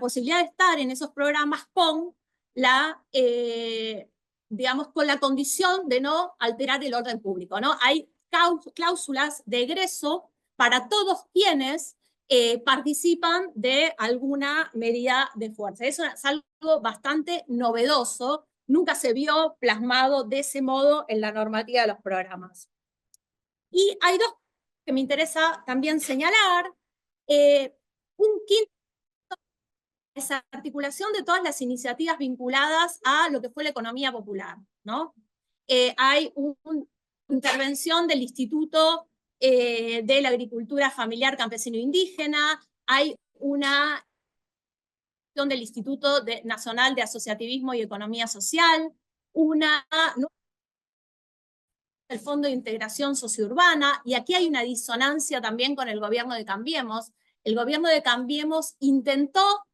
posibilidad de estar en esos programas con digamos, con la condición de no alterar el orden público, ¿no? Hay cláusulas de egreso para todos quienes participan de alguna medida de fuerza. Eso es algo bastante novedoso, nunca se vio plasmado de ese modo en la normativa de los programas. Y hay dos que me interesa también señalar. Un quinto es la articulación de todas las iniciativas vinculadas a lo que fue la economía popular, ¿no? Hay una intervención del Instituto de la Agricultura Familiar Campesino Indígena, hay una del Instituto Nacional de Asociativismo y Economía Social, el Fondo de Integración Sociourbana, y aquí hay una disonancia también con el gobierno de Cambiemos. El gobierno de Cambiemos intentó,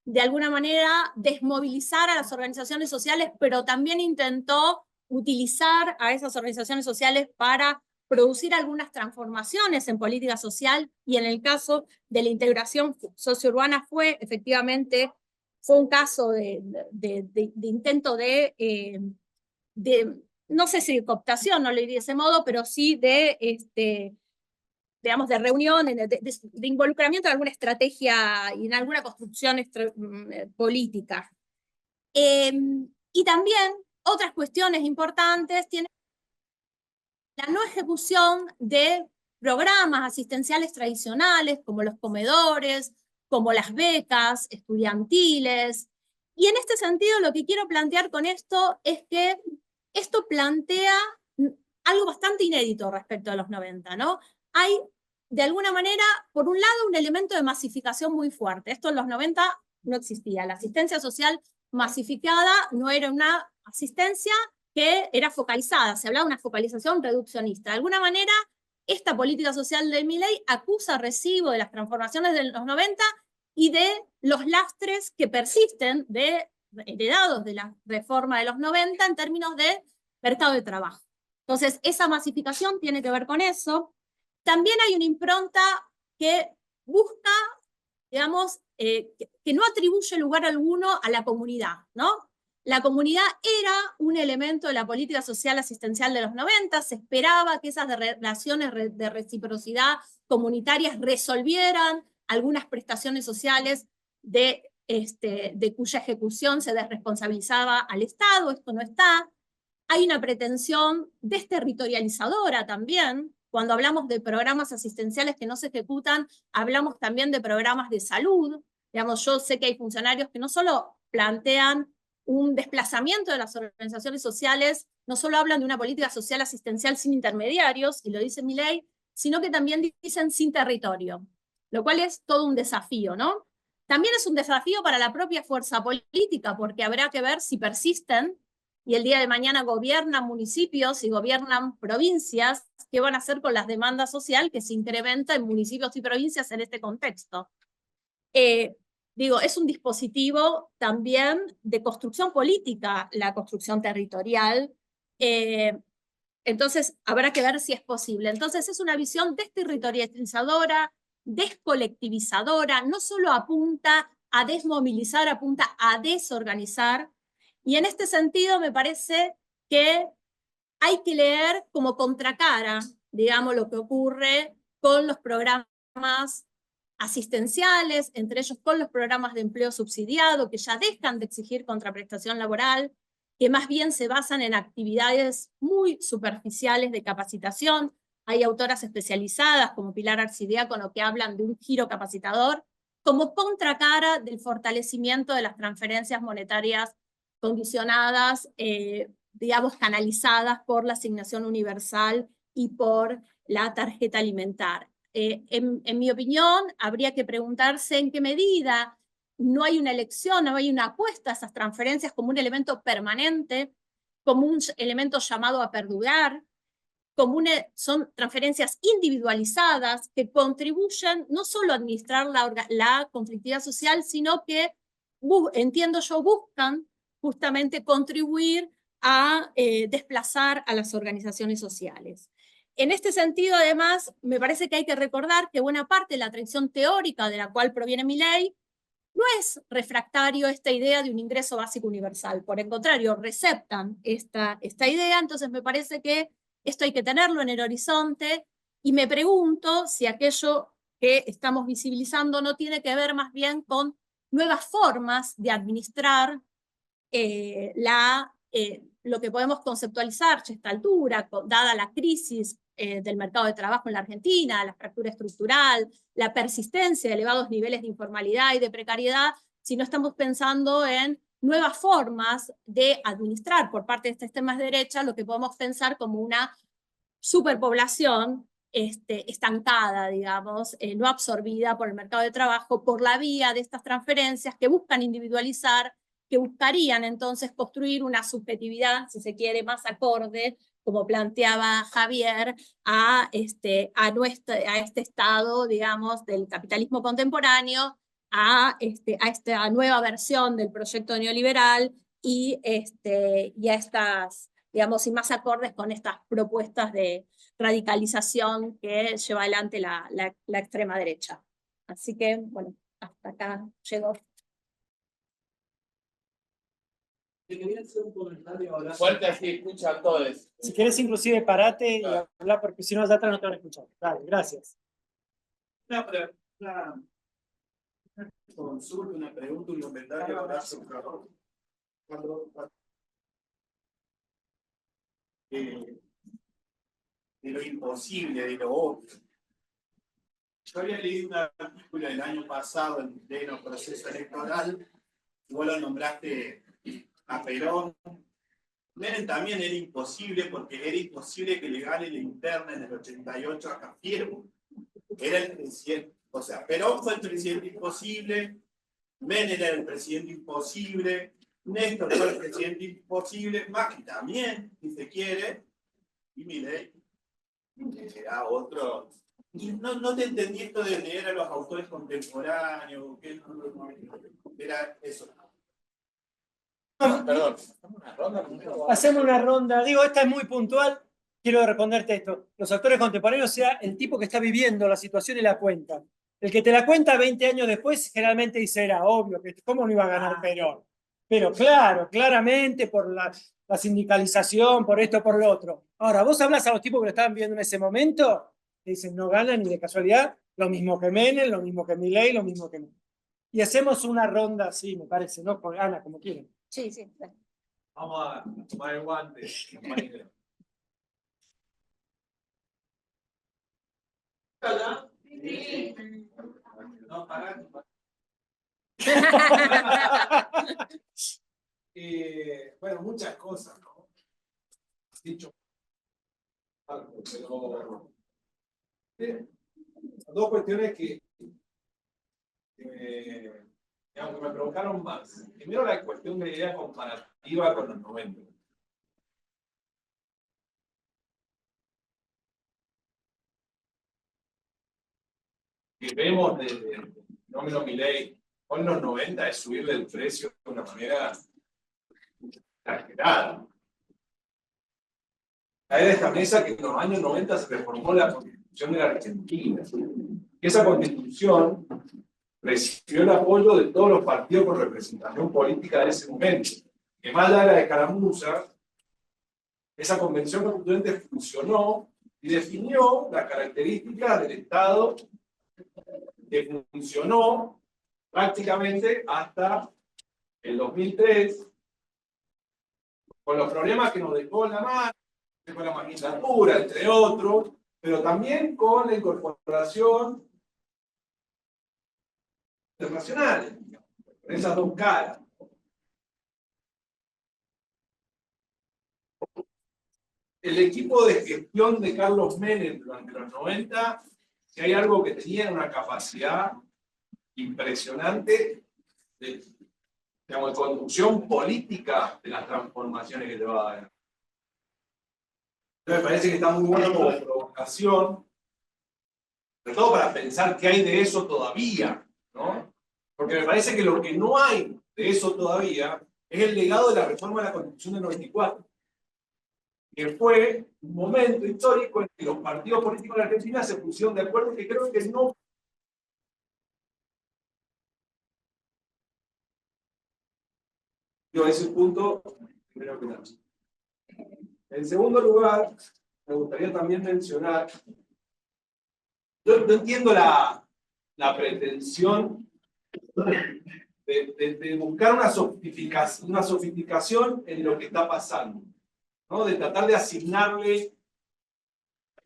de alguna manera, desmovilizar a las organizaciones sociales, pero también intentó utilizar a esas organizaciones sociales para producir algunas transformaciones en política social, y en el caso de la integración sociourbana fue un caso de intento de no sé si de cooptación, no le diría de ese modo, pero sí digamos, de reunión, de involucramiento en alguna estrategia y en alguna construcción política. Y también otras cuestiones importantes tienen la no ejecución de programas asistenciales tradicionales, como los comedores, como las becas estudiantiles. Y en este sentido, lo que quiero plantear con esto es que esto plantea algo bastante inédito respecto a los 90, ¿no? Hay, de alguna manera, por un lado, un elemento de masificación muy fuerte. Esto en los 90 no existía. La asistencia social masificada no era una asistencia que era focalizada, se hablaba de una focalización reduccionista. De alguna manera, esta política social de Milei acusa recibo de las transformaciones de los 90 y de los lastres que persisten heredados de la reforma de los 90 en términos de mercado de trabajo. Entonces, esa masificación tiene que ver con eso. También hay una impronta que busca, digamos, que no atribuye lugar alguno a la comunidad, ¿no? La comunidad era un elemento de la política social asistencial de los 90, se esperaba que esas relaciones de reciprocidad comunitarias resolvieran algunas prestaciones sociales de cuya ejecución se desresponsabilizaba al Estado. Esto no está. Hay una pretensión desterritorializadora también. Cuando hablamos de programas asistenciales que no se ejecutan, hablamos también de programas de salud. Digamos, yo sé que hay funcionarios que no solo plantean un desplazamiento de las organizaciones sociales, no solo hablan de una política social asistencial sin intermediarios, y lo dice Milei, sino que también dicen sin territorio, lo cual es todo un desafío, ¿no? También es un desafío para la propia fuerza política, porque habrá que ver si persisten y el día de mañana gobiernan municipios y gobiernan provincias, ¿qué van a hacer con las demandas sociales que se incrementan en municipios y provincias en este contexto? Digo, es un dispositivo también de construcción política, la construcción territorial, entonces habrá que ver si es posible. Entonces es una visión desterritorializadora, descolectivizadora, no solo apunta a desmovilizar, apunta a desorganizar, y en este sentido me parece que hay que leer como contracara, digamos, lo que ocurre con los programas asistenciales, entre ellos con los programas de empleo subsidiado, que ya dejan de exigir contraprestación laboral, que más bien se basan en actividades muy superficiales de capacitación. Hay autoras especializadas como Pilar Arcidiácono que hablan de un giro capacitador, como contracara del fortalecimiento de las transferencias monetarias condicionadas, digamos, canalizadas por la asignación universal y por la tarjeta alimentar. En mi opinión, habría que preguntarse en qué medida no hay una elección, no hay una apuesta a esas transferencias como un elemento permanente, como un elemento llamado a perdurar, son transferencias individualizadas que contribuyen no solo a administrar la conflictividad social, sino que, entiendo yo, buscan justamente contribuir a desplazar a las organizaciones sociales. En este sentido, además, me parece que hay que recordar que buena parte de la tradición teórica de la cual proviene Milei no es refractario esta idea de un ingreso básico universal. Por el contrario, receptan esta idea. Entonces me parece que esto hay que tenerlo en el horizonte, y me pregunto si aquello que estamos visibilizando no tiene que ver más bien con nuevas formas de administrar lo que podemos conceptualizar a esta altura, dada la crisis del mercado de trabajo en la Argentina, la fractura estructural, la persistencia de elevados niveles de informalidad y de precariedad, si no estamos pensando en nuevas formas de administrar por parte de estas extremas derechas lo que podemos pensar como una superpoblación estancada, digamos, no absorbida por el mercado de trabajo por la vía de estas transferencias que buscan individualizar, que buscarían entonces construir una subjetividad, si se quiere, más acorde, como planteaba Javier, a este estado, digamos, del capitalismo contemporáneo, a esta nueva versión del proyecto neoliberal y a estas, digamos, y más acordes con estas propuestas de radicalización que lleva adelante la extrema derecha. Así que, bueno, hasta acá llegó. Fuerte así, escucha a todos. Si querés, inclusive, parate y habla, porque si no, allá atrás no te van a escuchar. Dale, gracias. Una consulta, una pregunta, un comentario. De lo imposible, de lo obvio. Yo había leído un artículo el año pasado en pleno proceso electoral, y vos lo nombraste a Perón. Menem también era imposible, porque era imposible que le gane la interna en el 88 a Cafiero. Era el presidente, o sea, Perón fue el presidente imposible, Menem era el presidente imposible, Néstor fue el presidente imposible, Macri también, si se quiere, y Milei era otro. Y no te entendí esto de leer a los autores contemporáneos, que era eso. Perdón. Hacemos una ronda. Digo, esta es muy puntual. Quiero responderte esto. Los autores contemporáneos, sea el tipo que está viviendo la situación y la cuenta. El que te la cuenta 20 años después, generalmente dice, era obvio, que cómo no iba a ganar Perón. Pero claro, claramente por la sindicalización, por esto, por lo otro. Ahora, vos hablas a los tipos que lo estaban viendo en ese momento, te dicen, no ganan ni de casualidad, lo mismo que Menem, lo mismo que Milei, lo mismo que Menem. Y hacemos una ronda así, me parece, ¿no? Con Ana, como quieren. Sí, sí. Vamos a tomar el guante, compañero. Sí. No, pará. Bueno, muchas cosas, ¿no? Has dicho. Pero dos cuestiones que digamos, que me provocaron más. Primero, la cuestión de la idea comparativa con los 90. Que vemos desde el fenómeno Milei con los 90 es subirle el precio de una manera exagerada. Caer de esta mesa que en los años 90 se reformó la Constitución de la Argentina. Esa Constitución recibió el apoyo de todos los partidos con representación política de ese momento. Que más allá de la escaramuza, esa convención constituyente funcionó y definió las características del Estado que funcionó prácticamente hasta el 2003, con los problemas que nos dejó la mano, con la magistratura, entre otros, pero también con la incorporación internacional, con esas dos caras. El equipo de gestión de Carlos Menem durante los 90, si hay algo que tenía una capacidad impresionante digamos, de conducción política de las transformaciones que lleva adelante. Entonces me parece que está muy bueno como provocación, sobre todo para pensar qué hay de eso todavía, ¿no? Porque me parece que lo que no hay de eso todavía es el legado de la reforma de la Constitución del 94, que fue un momento histórico en que los partidos políticos de Argentina se pusieron de acuerdo, que creo que no. Yo a ese punto creo que no. En segundo lugar, me gustaría también mencionar, yo entiendo la pretensión de buscar una sofisticación en lo que está pasando, ¿no? De tratar de asignarle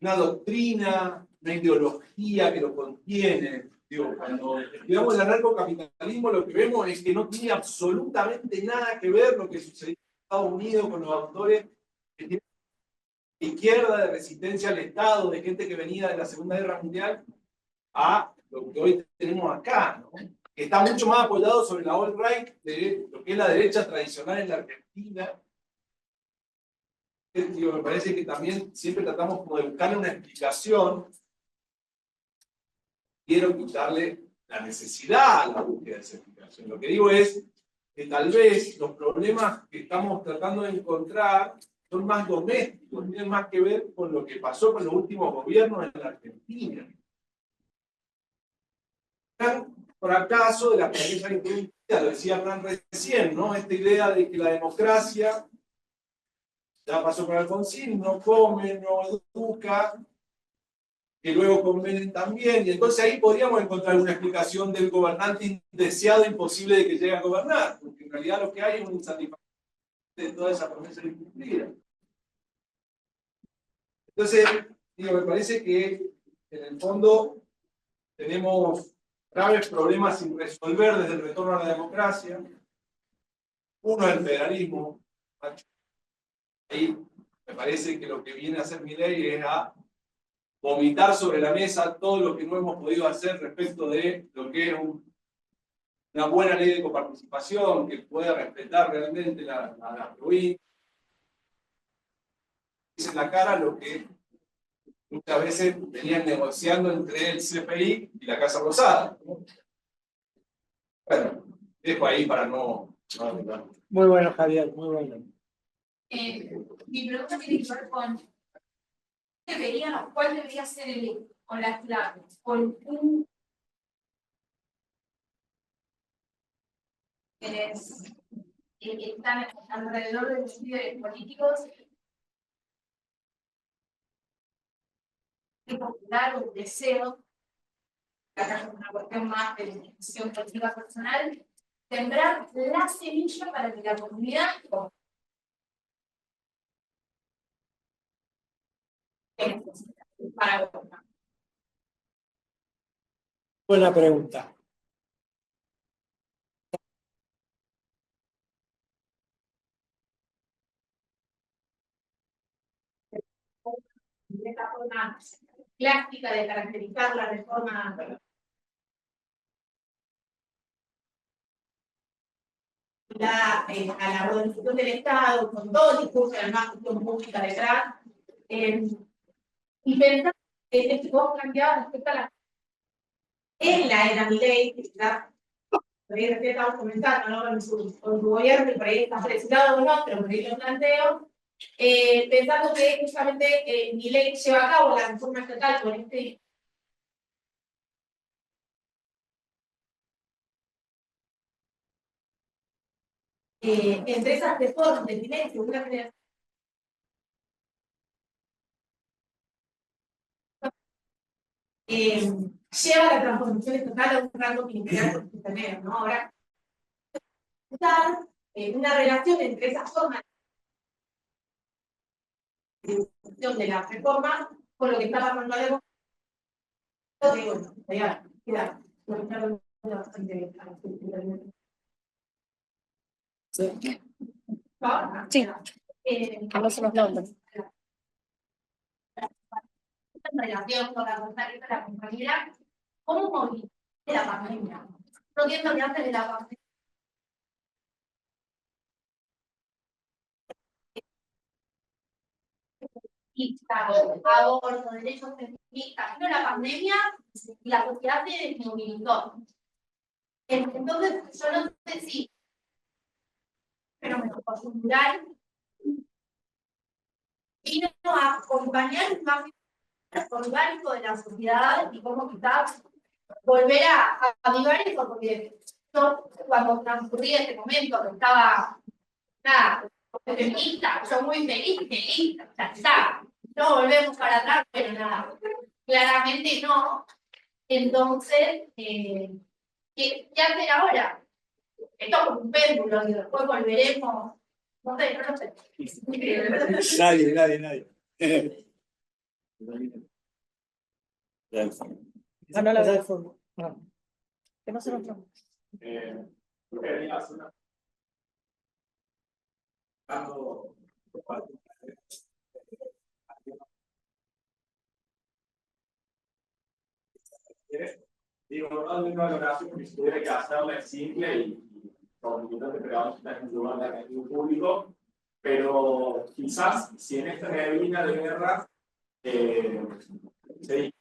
una doctrina, una ideología que lo contiene. Digo, cuando estudiamos el anarcocapitalismo, lo que vemos es que no tiene absolutamente nada que ver lo que sucedió en Estados Unidos con los autores que tienen izquierda, de resistencia al Estado, de gente que venía de la Segunda Guerra Mundial, a lo que hoy tenemos acá, ¿no? Que está mucho más apoyado sobre la alt-right de lo que es la derecha tradicional en la Argentina. Digo, me parece que también siempre tratamos como de buscarle una explicación. Quiero quitarle la necesidad a la búsqueda de esa explicación. Lo que digo es que tal vez los problemas que estamos tratando de encontrar son más domésticos, tienen más que ver con lo que pasó con los últimos gobiernos en la Argentina. Fracaso de la pobreza incluida, lo decía Hernán recién, ¿no? Esta idea de que la democracia, ya pasó por Alfonsín, no come, no educa, que luego convenen también, y entonces ahí podríamos encontrar una explicación del gobernante indeseado, imposible de que llegue a gobernar, porque en realidad lo que hay es un insatisfacción de toda esa promesa incumplida. Entonces, digo, me parece que en el fondo tenemos graves problemas sin resolver desde el retorno a la democracia. Uno es el federalismo. Ahí me parece que lo que viene a hacer Milei es a vomitar sobre la mesa todo lo que no hemos podido hacer respecto de lo que es una buena ley de coparticipación que pueda respetar realmente la provincia. Dice en la cara lo que muchas veces venían negociando entre el CPI y la Casa Rosada. Bueno, dejo ahí para no Muy bueno, Javier, muy bueno. Mi pregunta tiene que ver con cuál debería ser el con las claves, con un quienes están alrededor de los líderes políticos de popular o deseo, acá es una cuestión más de decisión política personal, sembrar la semilla para que la comunidad para gobernar. Buena pregunta. De esta forma clásica de caracterizar la reforma a la organización del Estado, con todo el discurso de la más gestión pública detrás, y pensar que vos planteabas respecto a la en la era Milei, que está recién estamos comenzando, ¿no? Con su gobierno, y por ahí está presionado o no, pero por ahí lo planteo, pensando que justamente Milei lleva a cabo la reforma estatal con este entre esas reformas de Milei, que una generación lleva la transformación estatal a un rango ministerial constitucional, ¿no? Ahora, una relación entre esas formas de la reforma con lo que está pasando ahora. Bueno, ya, queda bastante bien. Sí. Carlos los nombres. En relación con la fortaleza de la compañera, ¿cómo moviliza la pandemia? No entiendo que antes de la pandemia feministas, aborto, derechos feministas, vino la pandemia y la sociedad se desmovilizó. Entonces, yo no sé si fenómeno coyuntural vino a acompañar un cambio orgánico de la sociedad y cómo quizás volver a avivar eso, porque yo cuando transcurría este momento que estaba nada, feminista, yo muy feliz, ya está, no volvemos para atrás, pero nada, claramente no. Entonces, ¿qué hacer ahora? Esto es como un péndulo y después volveremos, no sé, no sé. Nadie. No la de fondo. No. Que no se nos trompe. Digo, no es una valoración porque si tuviera que hacerla es simple y como importante, pero vamos a estar en un lugar de atención público, pero quizás si en esta neblina de guerra se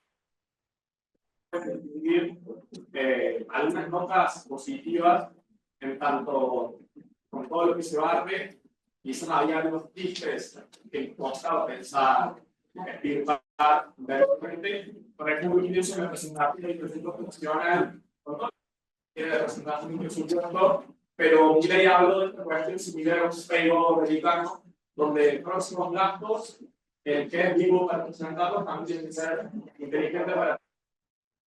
pueden distinguir algunas notas positivas en tanto con todo lo que se barre, quizás había algunos chistes que costaba pensar, explicar, ver frente. Por ejemplo, yo soy representación del presupuesto nacional, tiene representación del presupuesto, pero Milei habló de esta cuestión similar a un payroll americano, donde próximos gastos, el que es vivo para presentarlos también tiene que ser inteligente para.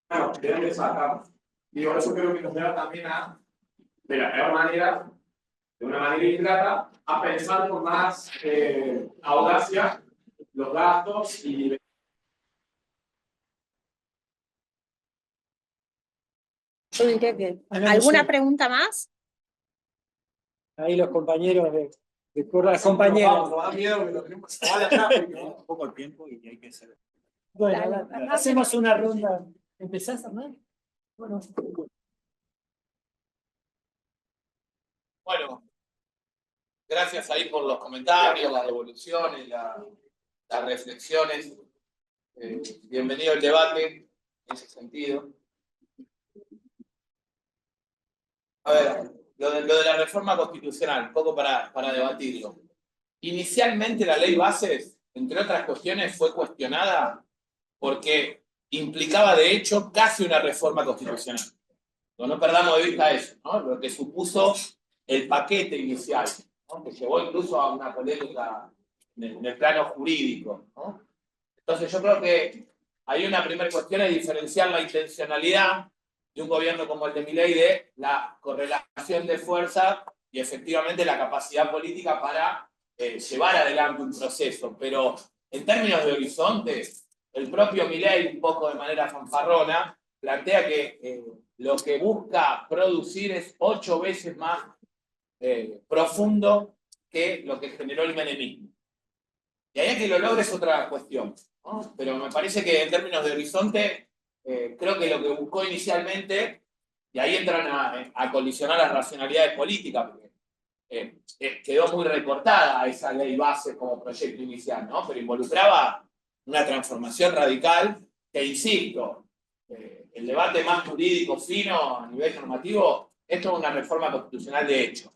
Bueno, deben sacar. Digo, eso creo que nos lleva también a, de la peor manera, de una manera ingrata, a pensar con más audacia los gastos y. Yo diría que. ¿Alguna pregunta más? Ahí los compañeros de Córdoba, las compañeras. No da miedo que lo tenemos que atrás. Un poco el tiempo y hay que hacer. Bueno, hacemos una ronda. ¿Empezás, Hernán? Bueno. Bueno, gracias ahí por los comentarios, las devoluciones, las reflexiones. Bienvenido al debate en ese sentido. A ver, lo de la reforma constitucional, un poco para debatirlo. Inicialmente la ley Bases, entre otras cuestiones, fue cuestionada porque implicaba de hecho casi una reforma constitucional. No perdamos de vista eso, ¿no? Lo que supuso el paquete inicial, ¿no? Que llevó incluso a una polémica en el plano jurídico, ¿no? Entonces yo creo que hay una primera cuestión es diferenciar la intencionalidad de un gobierno como el de Milei de la correlación de fuerza y efectivamente la capacidad política para llevar adelante un proceso. Pero en términos de horizonte, el propio Milei, un poco de manera fanfarrona, plantea que lo que busca producir es 8 veces más profundo que lo que generó el menemismo. Y ahí que lo logre es otra cuestión, ¿no? Pero me parece que en términos de horizonte, creo que lo que buscó inicialmente, y ahí entran a colisionar las racionalidades políticas, porque quedó muy recortada esa ley base como proyecto inicial, ¿no? Pero involucraba una transformación radical que, insisto, el debate más jurídico fino a nivel normativo, esto es una reforma constitucional de hecho,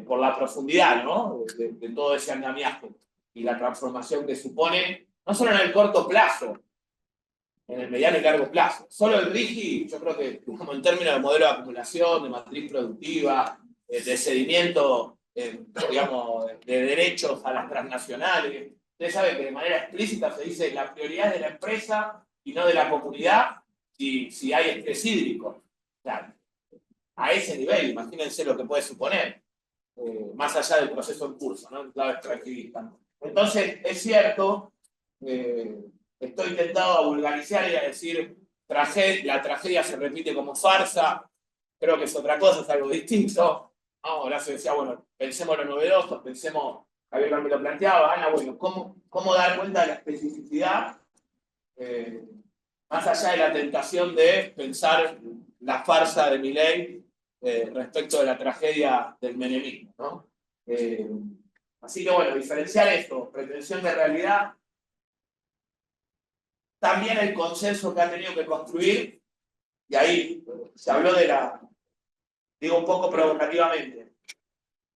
por la profundidad, ¿no? de todo ese andamiaje y la transformación que supone, no solo en el corto plazo, en el mediano y largo plazo. Solo el RIGI, yo creo que como en términos de modelo de acumulación, de matriz productiva, de cedimiento, digamos, de derechos a las transnacionales, usted sabe que de manera explícita se dice la prioridad es de la empresa y no de la comunidad si hay estrés hídrico. O sea, a ese nivel, imagínense lo que puede suponer, más allá del proceso en curso, ¿no? En clave extractivista. Entonces, es cierto, estoy tentado a vulgarizar y a decir la tragedia se repite como farsa, creo que es otra cosa, es algo distinto. Ahora se decía, bueno, pensemos lo novedoso, pensemos, Javier me lo planteaba, Ana, bueno, ¿cómo dar cuenta de la especificidad? Más allá de la tentación de pensar la farsa de Milei respecto de la tragedia del menemismo, ¿no? Así que bueno, diferenciar esto, pretensión de realidad también el consenso que ha tenido que construir, y ahí se habló de digo un poco provocativamente,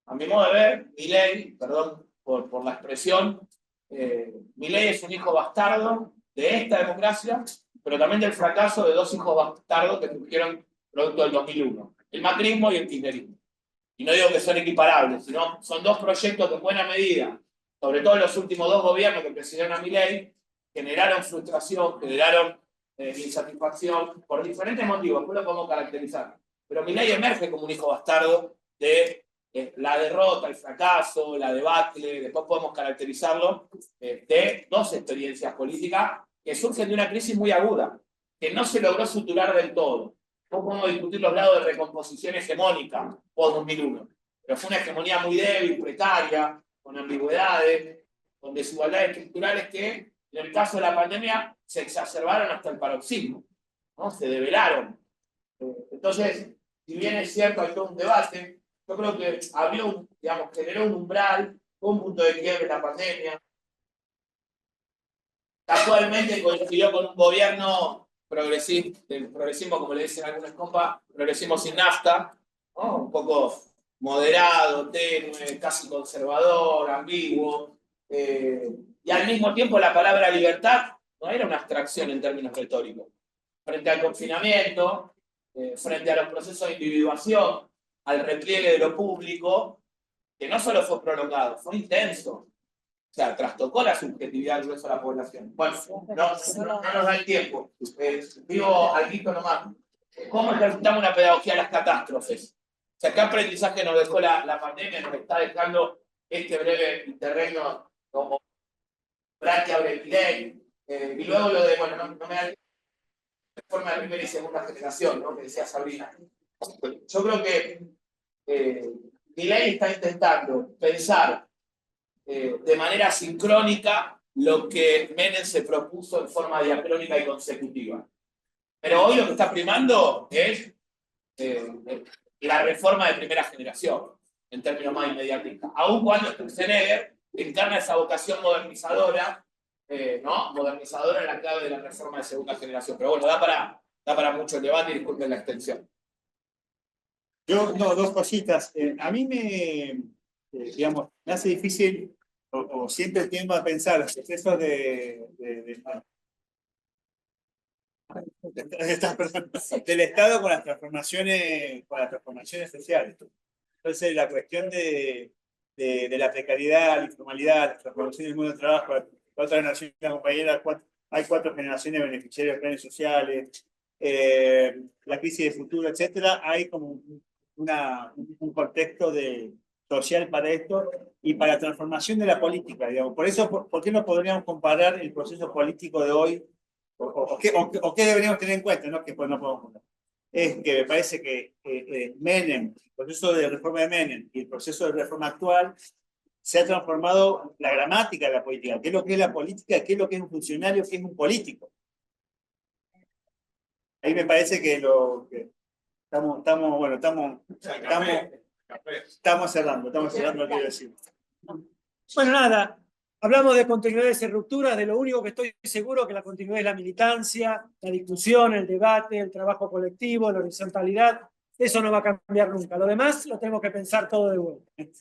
a mi modo de ver, Milei, perdón por la expresión, Milei es un hijo bastardo de esta democracia, pero también del fracaso de dos hijos bastardos que surgieron producto del 2001, el macrismo y el kirchnerismo. Y no digo que son equiparables, sino son dos proyectos que en buena medida, sobre todo en los últimos dos gobiernos que presidieron a Milei, generaron frustración, generaron insatisfacción por diferentes motivos, después lo podemos caracterizar. Pero Milei emerge como un hijo bastardo de la derrota, el fracaso, la debacle, después podemos caracterizarlo de dos experiencias políticas que surgen de una crisis muy aguda, que no se logró suturar del todo. No podemos discutir los lados de recomposición hegemónica post-2001, pero fue una hegemonía muy débil, precaria, con ambigüedades, con desigualdades estructurales que, en el caso de la pandemia, se exacerbaron hasta el paroxismo, ¿no? Se develaron. Entonces, si bien es cierto, hay todo un debate, yo creo que abrió, digamos, generó un umbral, un punto de quiebre en la pandemia. Casualmente coincidió con un gobierno del progresismo, como le dicen algunos compas, progresismo sin nafta, ¿no? Un poco moderado, tenue, casi conservador, ambiguo, y al mismo tiempo la palabra libertad no era una abstracción en términos retóricos. Frente al confinamiento, frente a los procesos de individuación, al repliegue de lo público, que no solo fue prolongado, fue intenso. O sea, trastocó la subjetividad del grueso de la población. Bueno, no nos da el tiempo. Digo algo nomás. ¿Cómo ejercitamos una pedagogía de las catástrofes? O sea, ¿qué aprendizaje nos dejó la pandemia? Nos está dejando este breve terreno como Bratia Milei. Y luego lo de, bueno, no me da forma de primera y segunda generación, ¿no? Que decía Sabrina. Yo creo que Milei está intentando pensar de manera sincrónica lo que Menem se propuso en forma diacrónica y consecutiva. Pero hoy lo que está primando es la reforma de primera generación, en términos más inmediatistas. Aun cuando Sturzenegger encarna esa vocación modernizadora, ¿no? Modernizadora en la clave de la reforma de segunda generación. Pero bueno, da para mucho el debate y disculpen la extensión. Yo, no, dos cositas. A mí digamos, me hace difícil, o siempre tiendo a pensar los procesos del Estado con las transformaciones sociales. Entonces, la cuestión de la precariedad, la informalidad, la transformación del mundo del trabajo, la otra generación, la compañera, hay 4 generaciones de beneficiarios de planes sociales, la crisis de futuro, etcétera. Hay como un contexto social para esto y para la transformación de la política, digamos. Por eso, ¿por qué no podríamos comparar el proceso político de hoy? ¿O qué deberíamos tener en cuenta? ¿No? Que pues no podemos comparar. Es que me parece que Menem, el proceso de reforma de Menem y el proceso de reforma actual, se ha transformado la gramática de la política. ¿Qué es lo que es la política? ¿Qué es lo que es un funcionario? ¿Qué es un político? Ahí me parece que estamos cerrando, quiero decir. Bueno, nada, hablamos de continuidades y rupturas, de lo único que estoy seguro que la continuidad es la militancia, la discusión, el debate, el trabajo colectivo, la horizontalidad. Eso no va a cambiar nunca. Lo demás lo tenemos que pensar todo de vuelta.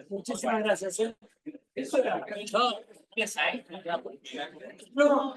Muchísimas gracias. No,